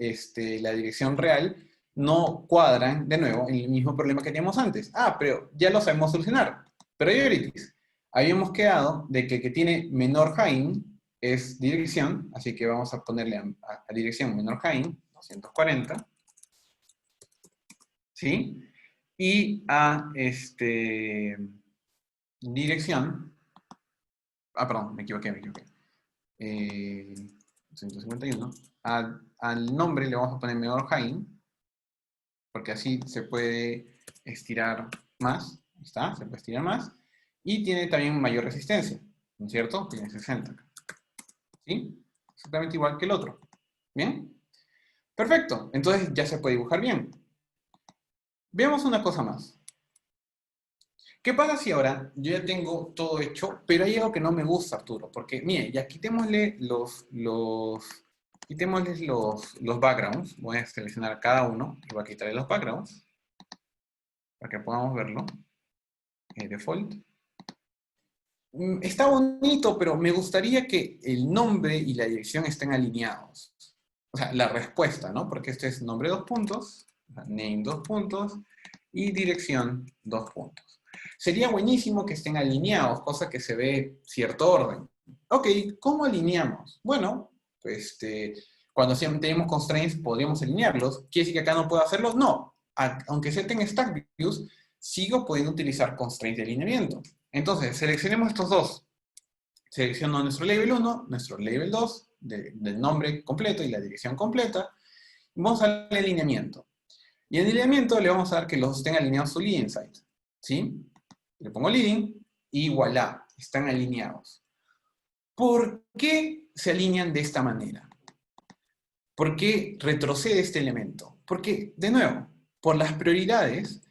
la dirección real no cuadran de nuevo en el mismo problema que teníamos antes. Ah, pero ya lo sabemos solucionar. Priorities. Habíamos quedado de que el que tiene menor Hain es dirección, así que vamos a ponerle a dirección menor Hain, 240. ¿Sí? Y a dirección, perdón, me equivoqué. 151. Al nombre le vamos a poner menor Hain, porque así se puede estirar más. Ahí está, se puede estirar más. Y tiene también mayor resistencia, ¿no es cierto? Tiene 60. ¿Sí? Exactamente igual que el otro. ¿Bien? Perfecto. Entonces ya se puede dibujar bien. Veamos una cosa más. ¿Qué pasa si ahora yo ya tengo todo hecho, pero hay algo que no me gusta, Arturo? Porque, mire, ya quitémosle los backgrounds. Voy a seleccionar cada uno y voy a quitarle los backgrounds para que podamos verlo. Default. Está bonito, pero me gustaría que el nombre y la dirección estén alineados. O sea, la respuesta, ¿no? Porque este es nombre 2 puntos, name 2 puntos y dirección 2 puntos. Sería buenísimo que estén alineados, cosa que se ve cierto orden. Ok, ¿cómo alineamos? Bueno, pues, cuando tenemos constraints podríamos alinearlos. ¿Quiere decir que acá no puedo hacerlos? No. Aunque se tenga stack views, sigo pudiendo utilizar constraints de alineamiento. Entonces, seleccionemos estos dos. Selecciono nuestro label 1, nuestro label 2, del nombre completo y la dirección completa. Y vamos al alineamiento. Y en alineamiento le vamos a dar que los dos estén alineados su leading side. ¿Sí? Le pongo leading y voilà, están alineados. ¿Por qué se alinean de esta manera? ¿Por qué retrocede este elemento? Porque, de nuevo, por las prioridades,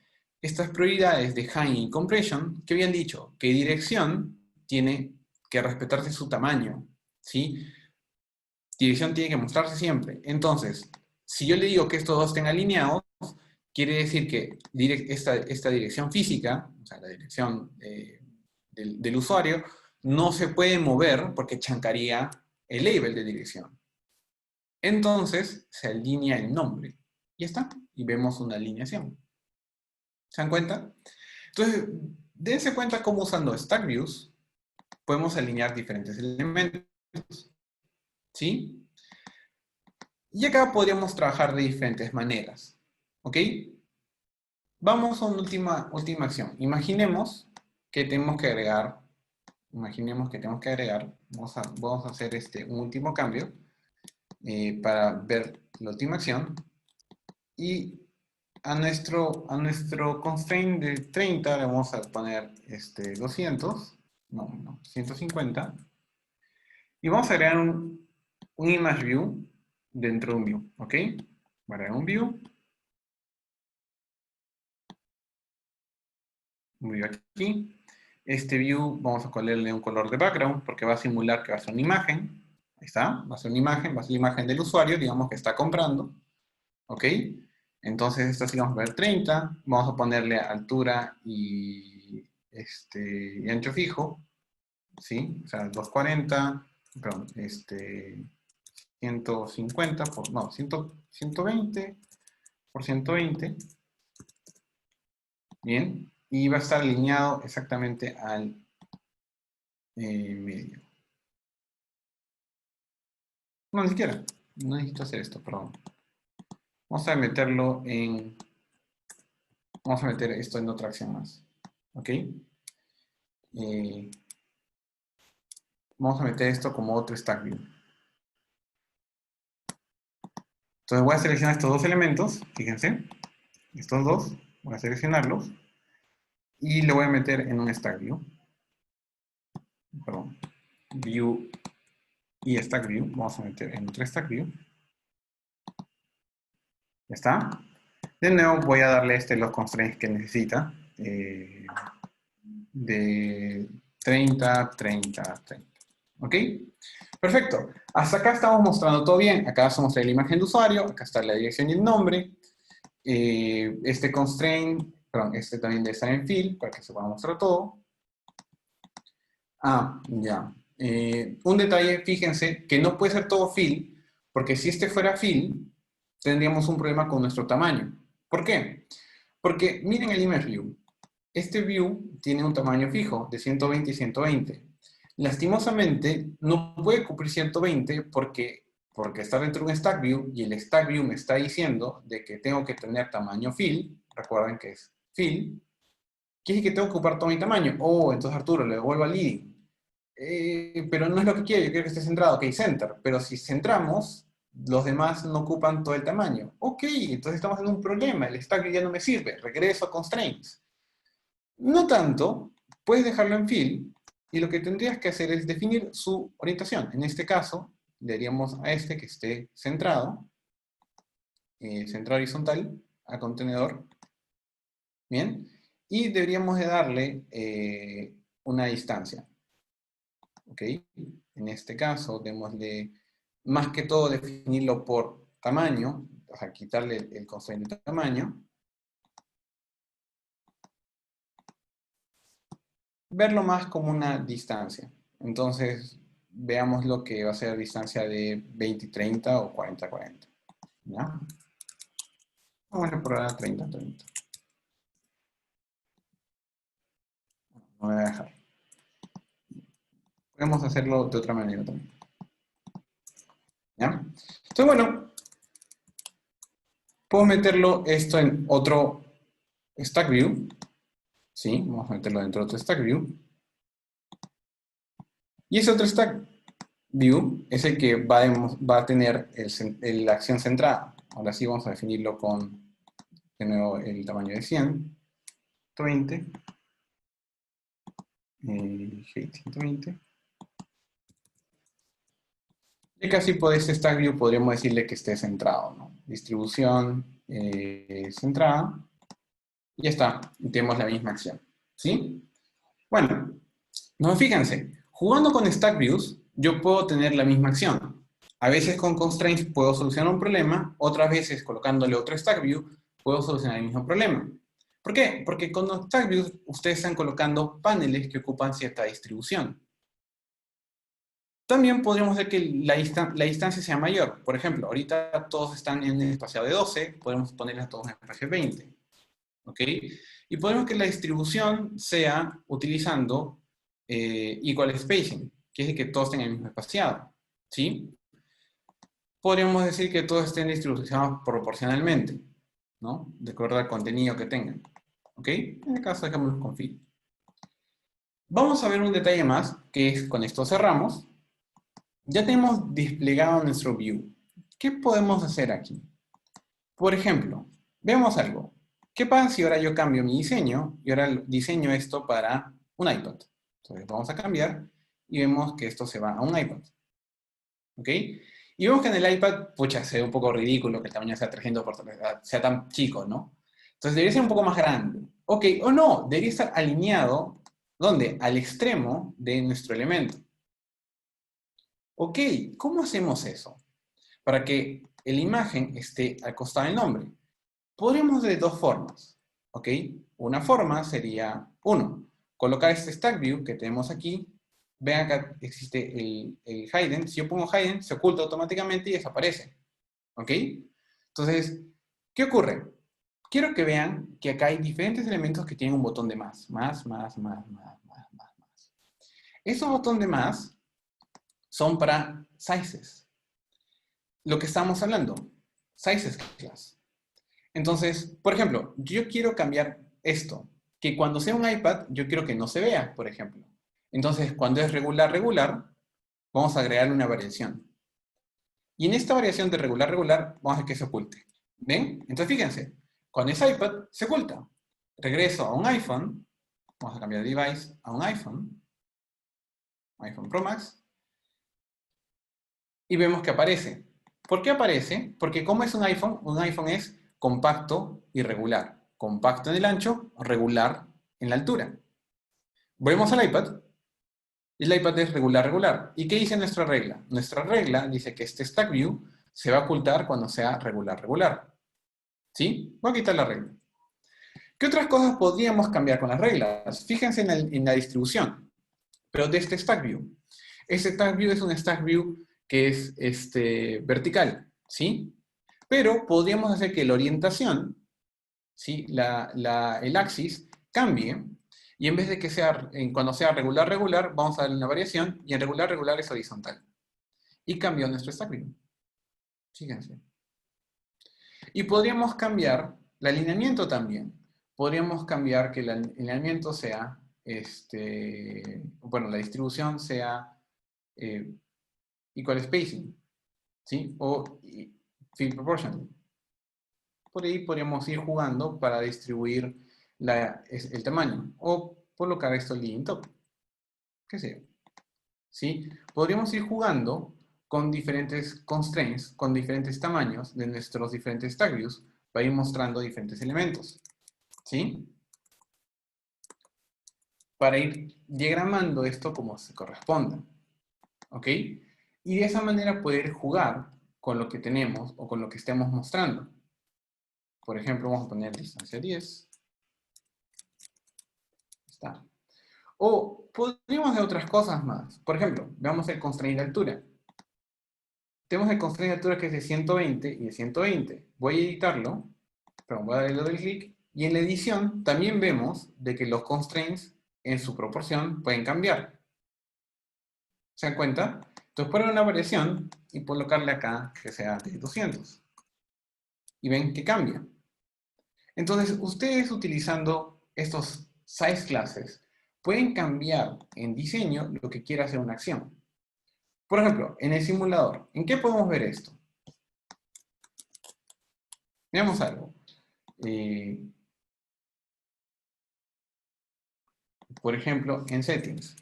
estas prioridades de high y compression, que habían dicho que dirección tiene que respetarse su tamaño, ¿sí? Dirección tiene que mostrarse siempre. Entonces, si yo le digo que estos dos estén alineados, quiere decir que esta dirección física, o sea, la dirección del usuario, no se puede mover porque chancaría el label de dirección. Entonces, se alinea el nombre. Y está. Y vemos una alineación. ¿Se dan cuenta? Entonces, dense cuenta cómo usando Stack Views podemos alinear diferentes elementos. ¿Sí? Y acá podríamos trabajar de diferentes maneras. ¿Ok? Vamos a una última acción. Imaginemos que tenemos que agregar, vamos a hacer un último cambio para ver la última acción. Y a nuestro constraint de 30 le vamos a poner 200, no, 150. Y vamos a agregar un image view dentro de un view, ¿ok? Voy a agregar un view aquí. Este view vamos a ponerle un color de background porque va a simular que va a ser una imagen. Ahí está, va a ser una imagen, va a ser la imagen del usuario, digamos que está comprando. ¿Ok? Entonces esta sí vamos a ver 30. Vamos a ponerle altura y ancho fijo. ¿Sí? O sea, 240, perdón, 150 por, no, 120 por 120. Bien. Y va a estar alineado exactamente al medio. No, ni siquiera. No necesito hacer esto, perdón. Vamos a meterlo en... Vamos a meter esto en otra acción más. ¿Ok? Vamos a meter esto como otro stack view. Entonces voy a seleccionar estos dos elementos, fíjense, estos dos, voy a seleccionarlos y lo voy a meter en un stack view. Perdón, view y stack view, vamos a meter en otro stack view. Ya está. De nuevo voy a darle los constraints que necesita, de 30, 30, 30. ¿Ok? Perfecto. Hasta acá estamos mostrando todo bien. Acá vamos a mostrar la imagen de usuario, acá está la dirección y el nombre. Este constraint, perdón, también debe estar en fill para que se pueda mostrar todo. Ah, ya. Un detalle, fíjense, que no puede ser todo fill, porque si este fuera fill, tendríamos un problema con nuestro tamaño. ¿Por qué? Porque miren el image view. Este view tiene un tamaño fijo de 120 y 120. Lastimosamente, no puede cubrir 120 porque está dentro de un stack view y el stack view me está diciendo de que tengo que tener tamaño fill. Recuerden que es fill. Quiere decir que tengo que ocupar todo mi tamaño. Oh, entonces Arturo, le devuelvo al leading. Pero no es lo que quiero, yo quiero que esté centrado. Ok, center. Pero si centramos, los demás no ocupan todo el tamaño. Ok, entonces estamos en un problema. El stack view ya no me sirve. Regreso a constraints. No tanto, puedes dejarlo en fill y lo que tendrías que hacer es definir su orientación. En este caso, le daríamos a que esté centrado, centrado horizontal, a contenedor. Bien. Y deberíamos de darle una distancia. ¿Ok? En este caso, démosle, más que todo, definirlo por tamaño, o sea, quitarle el constraint de tamaño. Verlo más como una distancia. Entonces, veamos lo que va a ser distancia de 20-30 o 40-40. ¿Ya? Vamos a probar 30-30. No voy a dejar. Podemos hacerlo de otra manera también. ¿Ya? Entonces, bueno, puedo meterlo esto en otro stack view. Sí, vamos a meterlo dentro de otro stack view. Y ese otro stack view es el que va a tener la acción centrada. Ahora sí vamos a definirlo con de nuevo el tamaño de 100, 120, height 120. Y casi por este stack view podríamos decirle que esté centrado, ¿no? Distribución centrada. Y ya está, tenemos la misma acción, ¿sí? Bueno, no, fíjense, jugando con stack views, yo puedo tener la misma acción. A veces con constraints puedo solucionar un problema, otras veces colocándole otro stack view puedo solucionar el mismo problema. ¿Por qué? Porque con los stack views ustedes están colocando paneles que ocupan cierta distribución. También podríamos ver que la distancia sea mayor. Por ejemplo, ahorita todos están en el espacio de 12, podemos ponerles a todos en el espacio de 20. ¿Ok? Y podemos que la distribución sea utilizando equal spacing, que es que todos tengan el mismo espaciado. ¿Sí? Podríamos decir que todos estén distribucionados proporcionalmente, ¿no? De acuerdo al contenido que tengan. ¿Ok? En este caso dejémoslo con fill. Vamos a ver un detalle más, que es con esto cerramos. Ya tenemos desplegado nuestro view. ¿Qué podemos hacer aquí? Por ejemplo, veamos algo. ¿Qué pasa si ahora yo cambio mi diseño y ahora diseño esto para un iPad? Entonces vamos a cambiar y vemos que esto se va a un iPad. ¿Ok? Y vemos que en el iPad, pucha, se ve un poco ridículo que el tamaño sea 300 por 300, sea tan chico, ¿no? Entonces debería ser un poco más grande. Ok, o no, debería estar alineado, ¿dónde? Al extremo de nuestro elemento. Ok, ¿cómo hacemos eso? Para que la imagen esté al costado del nombre. Podríamos de dos formas, ¿ok? Una forma sería, uno, colocar este stack view que tenemos aquí. Vean acá existe el hidden. Si yo pongo hidden, se oculta automáticamente y desaparece, ¿ok? Entonces, ¿qué ocurre? Quiero que vean que acá hay diferentes elementos que tienen un botón de más. Más. Esos botones de más son para sizes. Lo que estamos hablando, sizes class. Entonces, por ejemplo, yo quiero cambiar esto, que cuando sea un iPad, yo quiero que no se vea, por ejemplo. Entonces, cuando es regular, vamos a agregar una variación. Y en esta variación de regular, vamos a hacer que se oculte. ¿Ven? Entonces, fíjense, cuando es iPad, se oculta. Regreso a un iPhone, vamos a cambiar de device a un iPhone Pro Max, y vemos que aparece. ¿Por qué aparece? Porque como es un iPhone es compacto y regular. Compacto en el ancho, regular en la altura. Volvemos al iPad. Y el iPad es regular. ¿Y qué dice nuestra regla? Nuestra regla dice que este stack view se va a ocultar cuando sea regular. ¿Sí? Voy a quitar la regla. ¿Qué otras cosas podríamos cambiar con las reglas? Fíjense en la distribución, pero de este stack view. Este stack view es un stack view que es vertical, ¿sí? Pero podríamos hacer que la orientación, ¿sí? El axis cambie, y en vez de que sea, cuando sea regular, vamos a darle una variación, y en regular es horizontal. Y cambió nuestro stack view. Fíjense. Y podríamos cambiar el alineamiento también. Podríamos cambiar que el alineamiento sea, bueno, la distribución sea equal spacing, ¿sí? O field proportional. Por ahí podríamos ir jugando para distribuir el tamaño. O colocar esto en top. ¿Qué sé? ¿Sí? Podríamos ir jugando con diferentes constraints, con diferentes tamaños de nuestros diferentes stack views, para ir mostrando diferentes elementos. ¿Sí? Para ir diagramando esto como se corresponda. ¿Ok? Y de esa manera poder jugar con lo que tenemos o con lo que estemos mostrando. Por ejemplo, vamos a poner distancia 10. Está. O podríamos hacer otras cosas más. Por ejemplo, veamos el constraint de altura. Tenemos el constraint de altura que es de 120 y de 120. Voy a editarlo, pero voy a darle doble clic. Y en la edición también vemos de que los constraints en su proporción pueden cambiar. ¿Se dan cuenta? Entonces ponen una variación y colocarle acá que sea de 200. Y ven que cambia. Entonces, ustedes utilizando estos size classes pueden cambiar en diseño lo que quiera hacer una acción. Por ejemplo, en el simulador, ¿en qué podemos ver esto? Veamos algo. por ejemplo, en Settings.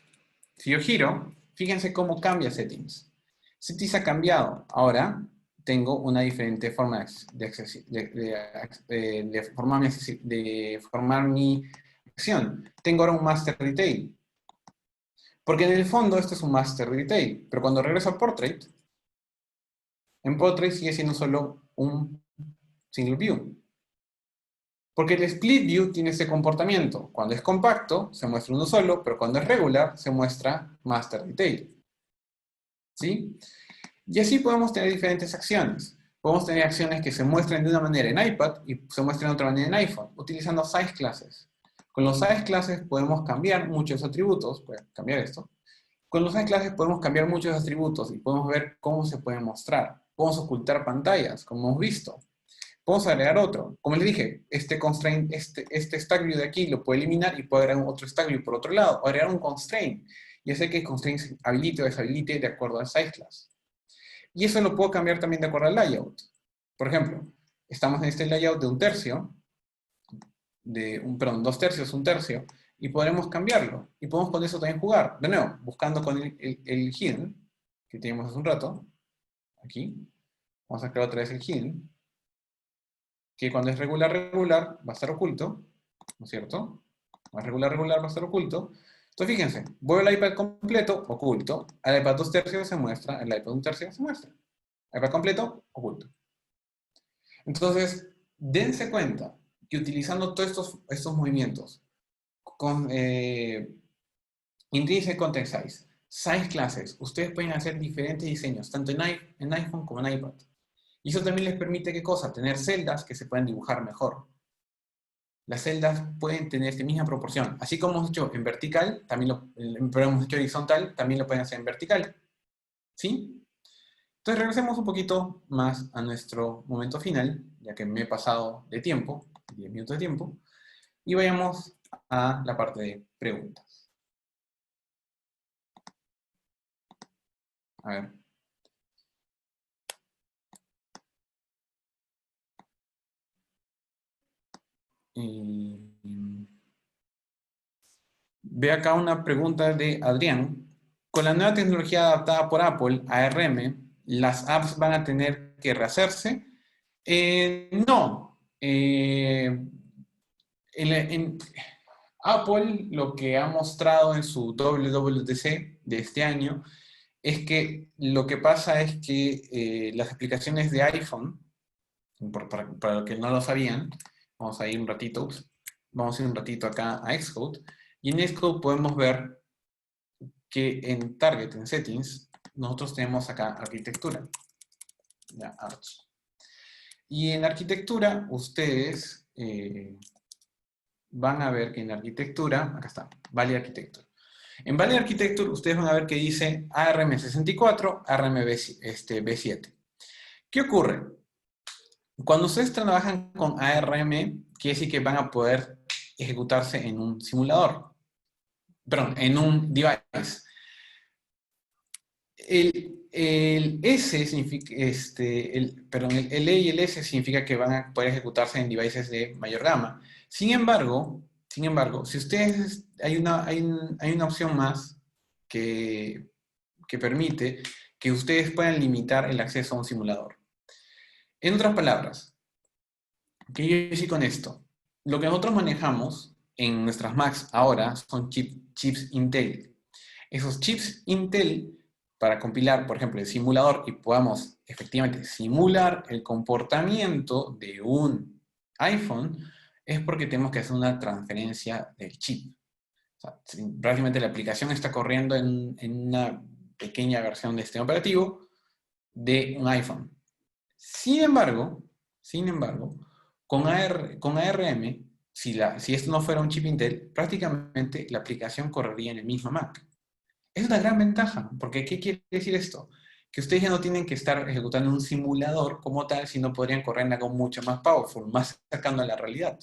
Si yo giro, fíjense cómo cambia Settings. Settings ha cambiado. Ahora tengo una diferente forma de formar mi acción. Tengo ahora un Master Detail. Porque en el fondo esto es un Master Detail. Pero cuando regreso a Portrait, en Portrait sigue siendo solo un Single View. Porque el Split View tiene ese comportamiento. Cuando es compacto, se muestra uno solo, pero cuando es regular, se muestra Master Detail. ¿Sí? Y así podemos tener diferentes acciones. Podemos tener acciones que se muestren de una manera en iPad y se muestren de otra manera en iPhone, utilizando size classes. Con los size classes podemos cambiar muchos atributos. Voy a cambiar esto. Con los size classes podemos cambiar muchos atributos y podemos ver cómo se pueden mostrar. Podemos ocultar pantallas, como hemos visto. Podemos agregar otro. Como les dije, este constraint, este stack view de aquí lo puedo eliminar y puedo agregar otro stack view por otro lado. O agregar un constraint. Ya sé que el constraint se habilite o deshabilite de acuerdo al size class. Y eso lo puedo cambiar también de acuerdo al layout. Por ejemplo, estamos en este layout de un tercio, perdón, 2/3, 1/3, y podremos cambiarlo. Y podemos con eso también jugar. De nuevo, buscando con el hidden, que teníamos hace un rato, aquí. Vamos a crear otra vez el hidden, que cuando es regular, regular, va a estar oculto, ¿no es cierto? Cuando es regular, regular, va a estar oculto. Entonces, fíjense, voy al iPad completo, oculto. Al iPad 2/3 se muestra, al iPad 1/3 se muestra. iPad completo, oculto. Entonces, dense cuenta que utilizando todos estos movimientos, con Intrinsic Context Size, Size Classes, ustedes pueden hacer diferentes diseños, tanto en iPhone como en iPad. Y eso también les permite, ¿qué cosa? Tener celdas que se pueden dibujar mejor. Las celdas pueden tener esta misma proporción. Así como hemos hecho en vertical, pero hemos hecho horizontal, también lo pueden hacer en vertical. ¿Sí? Entonces regresemos un poquito más a nuestro momento final, ya que me he pasado de tiempo, 10 minutos de tiempo, y vayamos a la parte de preguntas. A ver. Ve acá una pregunta de Adrián. Con la nueva tecnología adaptada por Apple, ARM, ¿las apps van a tener que rehacerse? No. En Apple lo que ha mostrado en su WWDC de este año es que lo que pasa es que las aplicaciones de iPhone, para los que no lo sabían, vamos a ir un ratito, vamos a ir un ratito acá a Xcode, y en Xcode podemos ver que en Target, en Settings, nosotros tenemos acá Arquitectura, ya, Arch. Y en Arquitectura, ustedes van a ver que en Arquitectura, acá está, Valid Architecture. En Valid Architecture, ustedes van a ver que dice ARM64, ARM V7. ¿Qué ocurre? Cuando ustedes trabajan con ARM, quiere decir que van a poder ejecutarse en un simulador. Perdón, en un device. El S significa, el E y el S significa que van a poder ejecutarse en devices de mayor gama. Sin embargo, si ustedes, hay una opción más que permite que ustedes puedan limitar el acceso a un simulador. En otras palabras, ¿qué quiero decir con esto? Lo que nosotros manejamos en nuestras Macs ahora son chips Intel. Esos chips Intel, para compilar, por ejemplo, el simulador y podamos efectivamente simular el comportamiento de un iPhone, es porque tenemos que hacer una transferencia del chip. O sea, prácticamente la aplicación está corriendo en una pequeña versión de sistema operativo de un iPhone. Sin embargo, con ARM, si esto no fuera un chip Intel, prácticamente la aplicación correría en el mismo Mac. Es una gran ventaja, porque ¿qué quiere decir esto? Que ustedes ya no tienen que estar ejecutando un simulador como tal, sino podrían correr en algo mucho más powerful, más cercano a la realidad.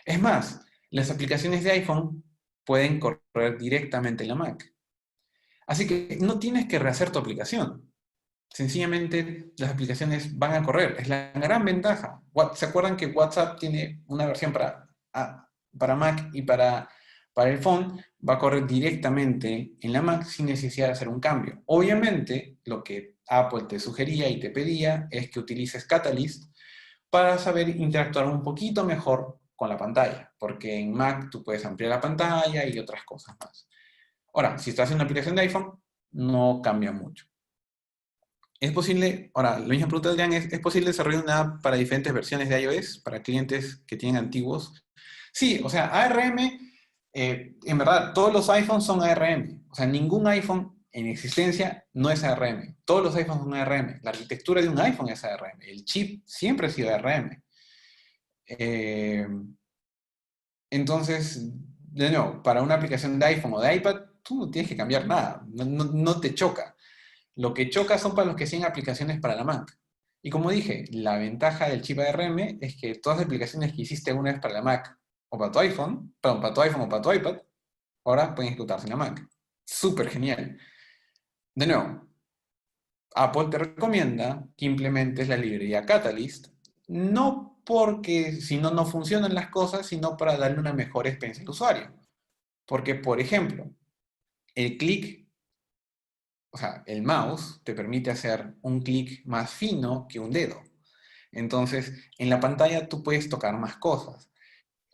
Es más, las aplicaciones de iPhone pueden correr directamente en la Mac. Así que no tienes que rehacer tu aplicación. sencillamente las aplicaciones van a correr. Es la gran ventaja. ¿Se acuerdan que WhatsApp tiene una versión para Mac y para el phone? Va a correr directamente en la Mac sin necesidad de hacer un cambio. Obviamente, lo que Apple te sugería y te pedía es que utilices Catalyst para saber interactuar un poquito mejor con la pantalla, porque en Mac tú puedes ampliar la pantalla y otras cosas más. Ahora, si estás en una aplicación de iPhone, no cambia mucho. ¿Es posible, ahora, la misma pregunta de Adrián es posible desarrollar una app para diferentes versiones de iOS, para clientes que tienen antiguos? Sí, o sea, ARM, en verdad, todos los iPhones son ARM. O sea, ningún iPhone en existencia no es ARM. Todos los iPhones son ARM. La arquitectura de un iPhone es ARM. El chip siempre ha sido ARM. Eh, entonces, de nuevo, para una aplicación de iPhone o de iPad, tú no tienes que cambiar nada. No te choca. Lo que choca son para los que siguen aplicaciones para la Mac. Y como dije, la ventaja del chip ARM es que todas las aplicaciones que hiciste alguna vez para la Mac o para tu iPhone, perdón, para tu iPhone o para tu iPad, ahora pueden ejecutarse en la Mac. Súper genial. De nuevo, Apple te recomienda que implementes la librería Catalyst, no porque si no, no funcionan las cosas, sino para darle una mejor experiencia al usuario. Porque, por ejemplo, el clic, o sea, el mouse te permite hacer un clic más fino que un dedo. Entonces, en la pantalla tú puedes tocar más cosas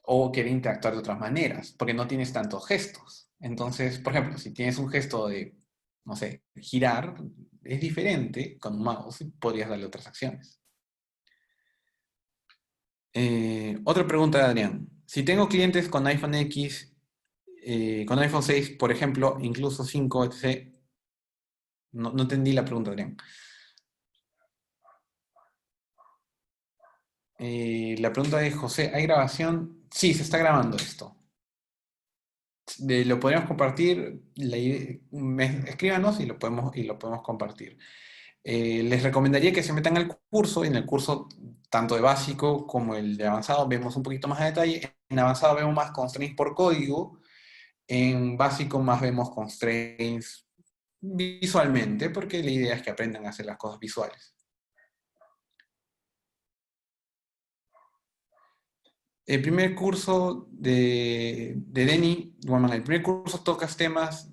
o querer interactuar de otras maneras, porque no tienes tantos gestos. Entonces, por ejemplo, si tienes un gesto de, no sé, girar, es diferente con un mouse y podrías darle otras acciones. Otra pregunta de Adrián. Si tengo clientes con iPhone X, con iPhone 6, por ejemplo, incluso 5, etc. No entendí la pregunta, Adrián. La pregunta de José, ¿hay grabación? Sí, se está grabando esto. Lo podríamos compartir, escríbanos y lo podemos compartir. Les recomendaría que se metan al curso, y en el curso, tanto de básico como el de avanzado, vemos un poquito más a detalle. En avanzado vemos más constraints por código, en básico más vemos constraints visualmente, porque la idea es que aprendan a hacer las cosas visuales. El primer curso de Denny, bueno, el primer curso tocas temas,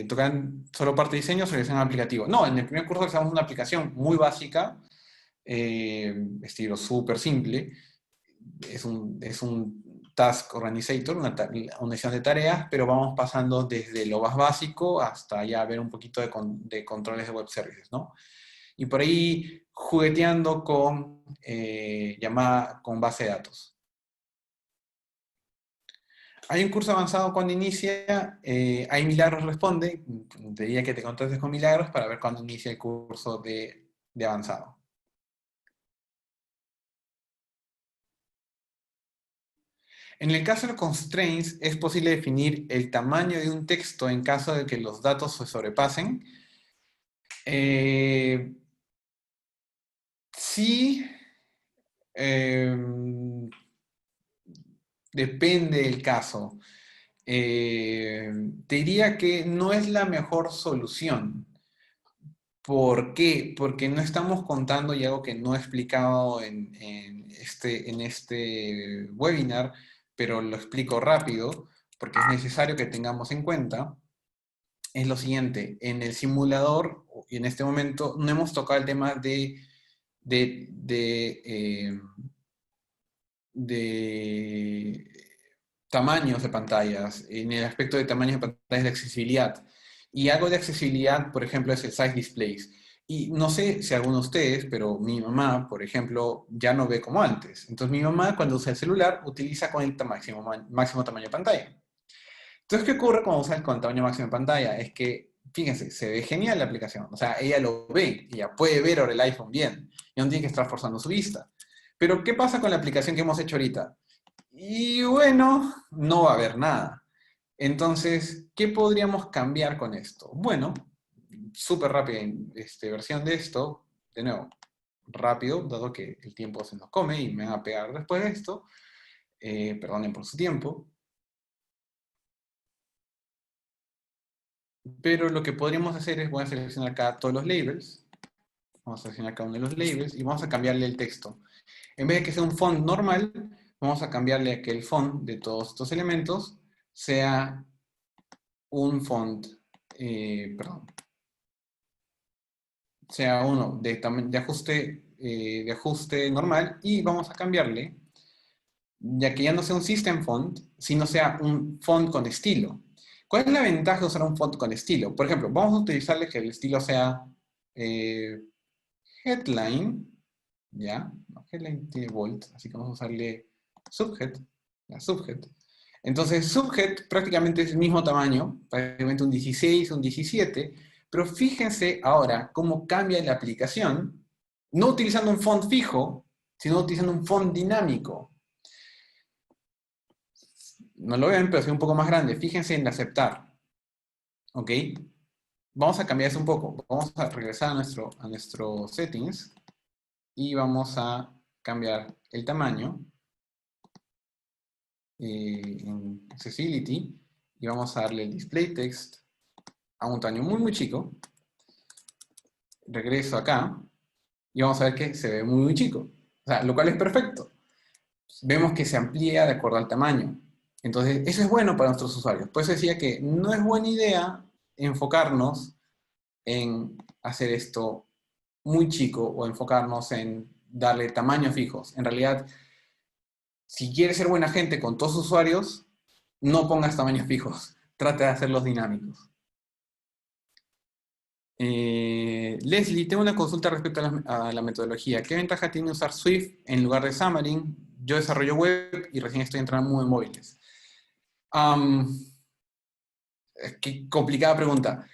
tocan solo parte de diseño o selección aplicativo. No, en el primer curso usamos una aplicación muy básica, estilo súper simple. Es un task organizator, una organización de tareas, pero vamos pasando desde lo más básico hasta ya ver un poquito de controles de web services, ¿no? Y por ahí jugueteando con base de datos. Hay un curso avanzado cuando inicia, hay Milagros responde, te diría que te contactes con Milagros para ver cuándo inicia el curso de avanzado. En el caso de los constraints, es posible definir el tamaño de un texto en caso de que los datos se sobrepasen. Sí, depende del caso. Te diría que no es la mejor solución. ¿Por qué? Porque no estamos contando y algo que no he explicado en este webinar, pero lo explico rápido, porque es necesario que tengamos en cuenta, es lo siguiente. En el simulador, y en este momento, no hemos tocado el tema de de tamaños de pantallas, en el aspecto de tamaños de pantallas de accesibilidad. Y algo de accesibilidad, por ejemplo, es el size displays. Y no sé si alguno de ustedes, pero mi mamá, por ejemplo, ya no ve como antes. Entonces mi mamá cuando usa el celular utiliza con el máximo tamaño de pantalla. Entonces, ¿qué ocurre cuando usas con el tamaño máximo de pantalla? Es que, fíjense, se ve genial la aplicación. O sea, ella lo ve, ella puede ver ahora el iPhone bien. Y no tiene que estar forzando su vista. Pero, ¿qué pasa con la aplicación que hemos hecho ahorita? Y bueno, no va a haber nada. Entonces, ¿qué podríamos cambiar con esto? Bueno, súper rápida versión de esto. De nuevo, rápido, dado que el tiempo se nos come y me van a pegar después de esto. Perdonen por su tiempo. pero lo que podríamos hacer es, voy a seleccionar acá todos los labels, vamos a seleccionar cada uno de los labels y vamos a cambiarle el texto. En vez de que sea un font normal, vamos a cambiarle a que el font de todos estos elementos sea un font, perdón, sea uno de ajuste normal, y vamos a cambiarle, ya que ya no sea un system font, sino sea un font con estilo. ¿Cuál es la ventaja de usar un font con estilo? Por ejemplo, vamos a utilizarle que el estilo sea eh, headline, ¿ya? No, headline tiene bold, así que vamos a usarle subhead, la subhead. Entonces, subhead prácticamente es el mismo tamaño, prácticamente un 16, un 17, pero fíjense ahora cómo cambia la aplicación, no utilizando un font fijo, sino utilizando un font dinámico. No lo ven, pero es un poco más grande. Fíjense en aceptar. ¿Ok? Vamos a cambiar eso un poco. Vamos a regresar a nuestro settings y vamos a cambiar el tamaño en Accessibility y vamos a darle el Display Text a un tamaño muy, muy chico. Regreso acá y vamos a ver que se ve muy, muy chico. O sea, lo cual es perfecto. Vemos que se amplía de acuerdo al tamaño. Entonces, eso es bueno para nuestros usuarios. Por eso decía que no es buena idea enfocarnos en hacer esto muy chico o enfocarnos en darle tamaños fijos. En realidad, si quieres ser buena gente con todos sus usuarios, no pongas tamaños fijos. Trata de hacerlos dinámicos. Leslie, tengo una consulta respecto a la metodología. ¿Qué ventaja tiene usar Swift en lugar de Xamarin? Yo desarrollo web y recién estoy entrando en móviles. Qué complicada pregunta.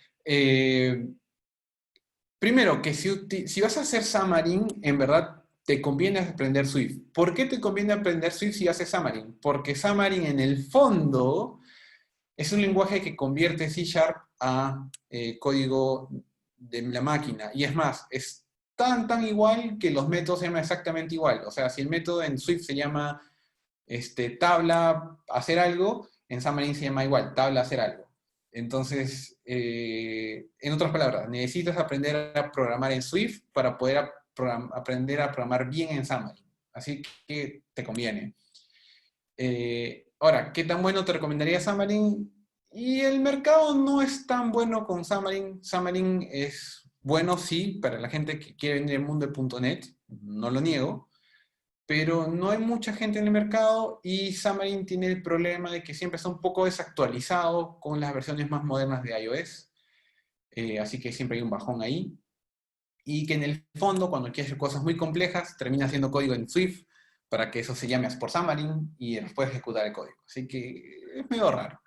Primero, que si vas a hacer Xamarin, en verdad te conviene aprender Swift. ¿Por qué te conviene aprender Swift si haces Xamarin? Porque Xamarin en el fondo es un lenguaje que convierte C# a código de la máquina. Y es más, es tan igual que los métodos se llaman exactamente igual. O sea, si el método en Swift se llama tabla hacer algo, en Xamarin se llama igual, tabla hacer algo. Entonces, en otras palabras, necesitas aprender a programar en Swift para poder aprender a programar bien en Xamarin. Así que te conviene. Ahora, ¿qué tan bueno te recomendaría Xamarin? Y el mercado no es tan bueno con Xamarin. Xamarin es bueno, sí, para la gente que quiere venir el mundo de .NET, no lo niego, pero no hay mucha gente en el mercado y Xamarin tiene el problema de que siempre está un poco desactualizado con las versiones más modernas de iOS, así que siempre hay un bajón ahí, y que en el fondo, cuando quieres hacer cosas muy complejas, termina haciendo código en Swift para que eso se llame as por Xamarin y después ejecutar el código. Así que es medio raro.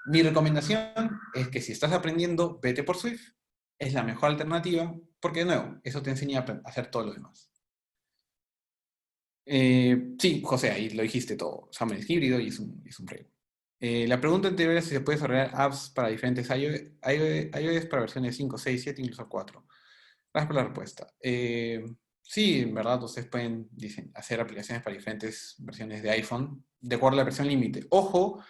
Mi recomendación es que si estás aprendiendo, vete por Swift. Es la mejor alternativa, porque de nuevo, eso te enseña a hacer todo lo demás. Sí, José, ahí lo dijiste todo. Xamarin es híbrido y es un framework. La pregunta anterior es si se puede desarrollar apps para diferentes iOS para versiones 5, 6, 7, incluso 4. Gracias por la respuesta. Sí, en verdad, ustedes pueden hacer aplicaciones para diferentes versiones de iPhone, de acuerdo a la versión límite. Ojo,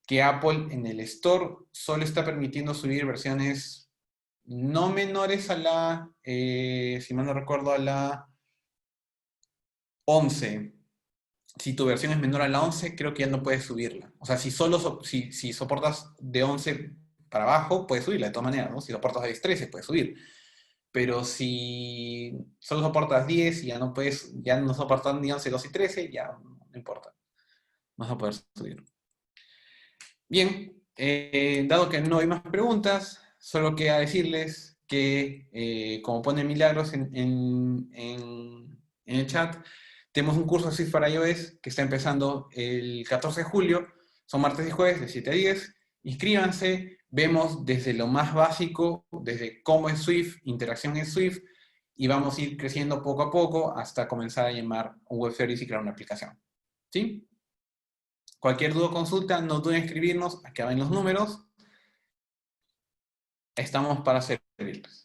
que Apple en el Store solo está permitiendo subir versiones no menores a la, si mal no recuerdo, a la 11. Si tu versión es menor a la 11, creo que ya no puedes subirla. O sea, si soportas de 11 para abajo, puedes subirla de todas maneras, ¿no? Si soportas de 13, puedes subir. Pero si solo soportas 10 y ya no soportas ni 11, 12 y 13, ya no importa. Vas a poder subir. Bien, dado que no hay más preguntas, solo queda decirles que, como pone Milagros en el chat, tenemos un curso Swift para iOS que está empezando el 14 de julio. Son martes y jueves de 7 a 10. Inscríbanse, vemos desde lo más básico, desde cómo es Swift, interacción en Swift, y vamos a ir creciendo poco a poco hasta comenzar a llamar un web service y crear una aplicación. ¿Sí? Cualquier duda o consulta, no duden en escribirnos, aquí van los números. Estamos para servirles.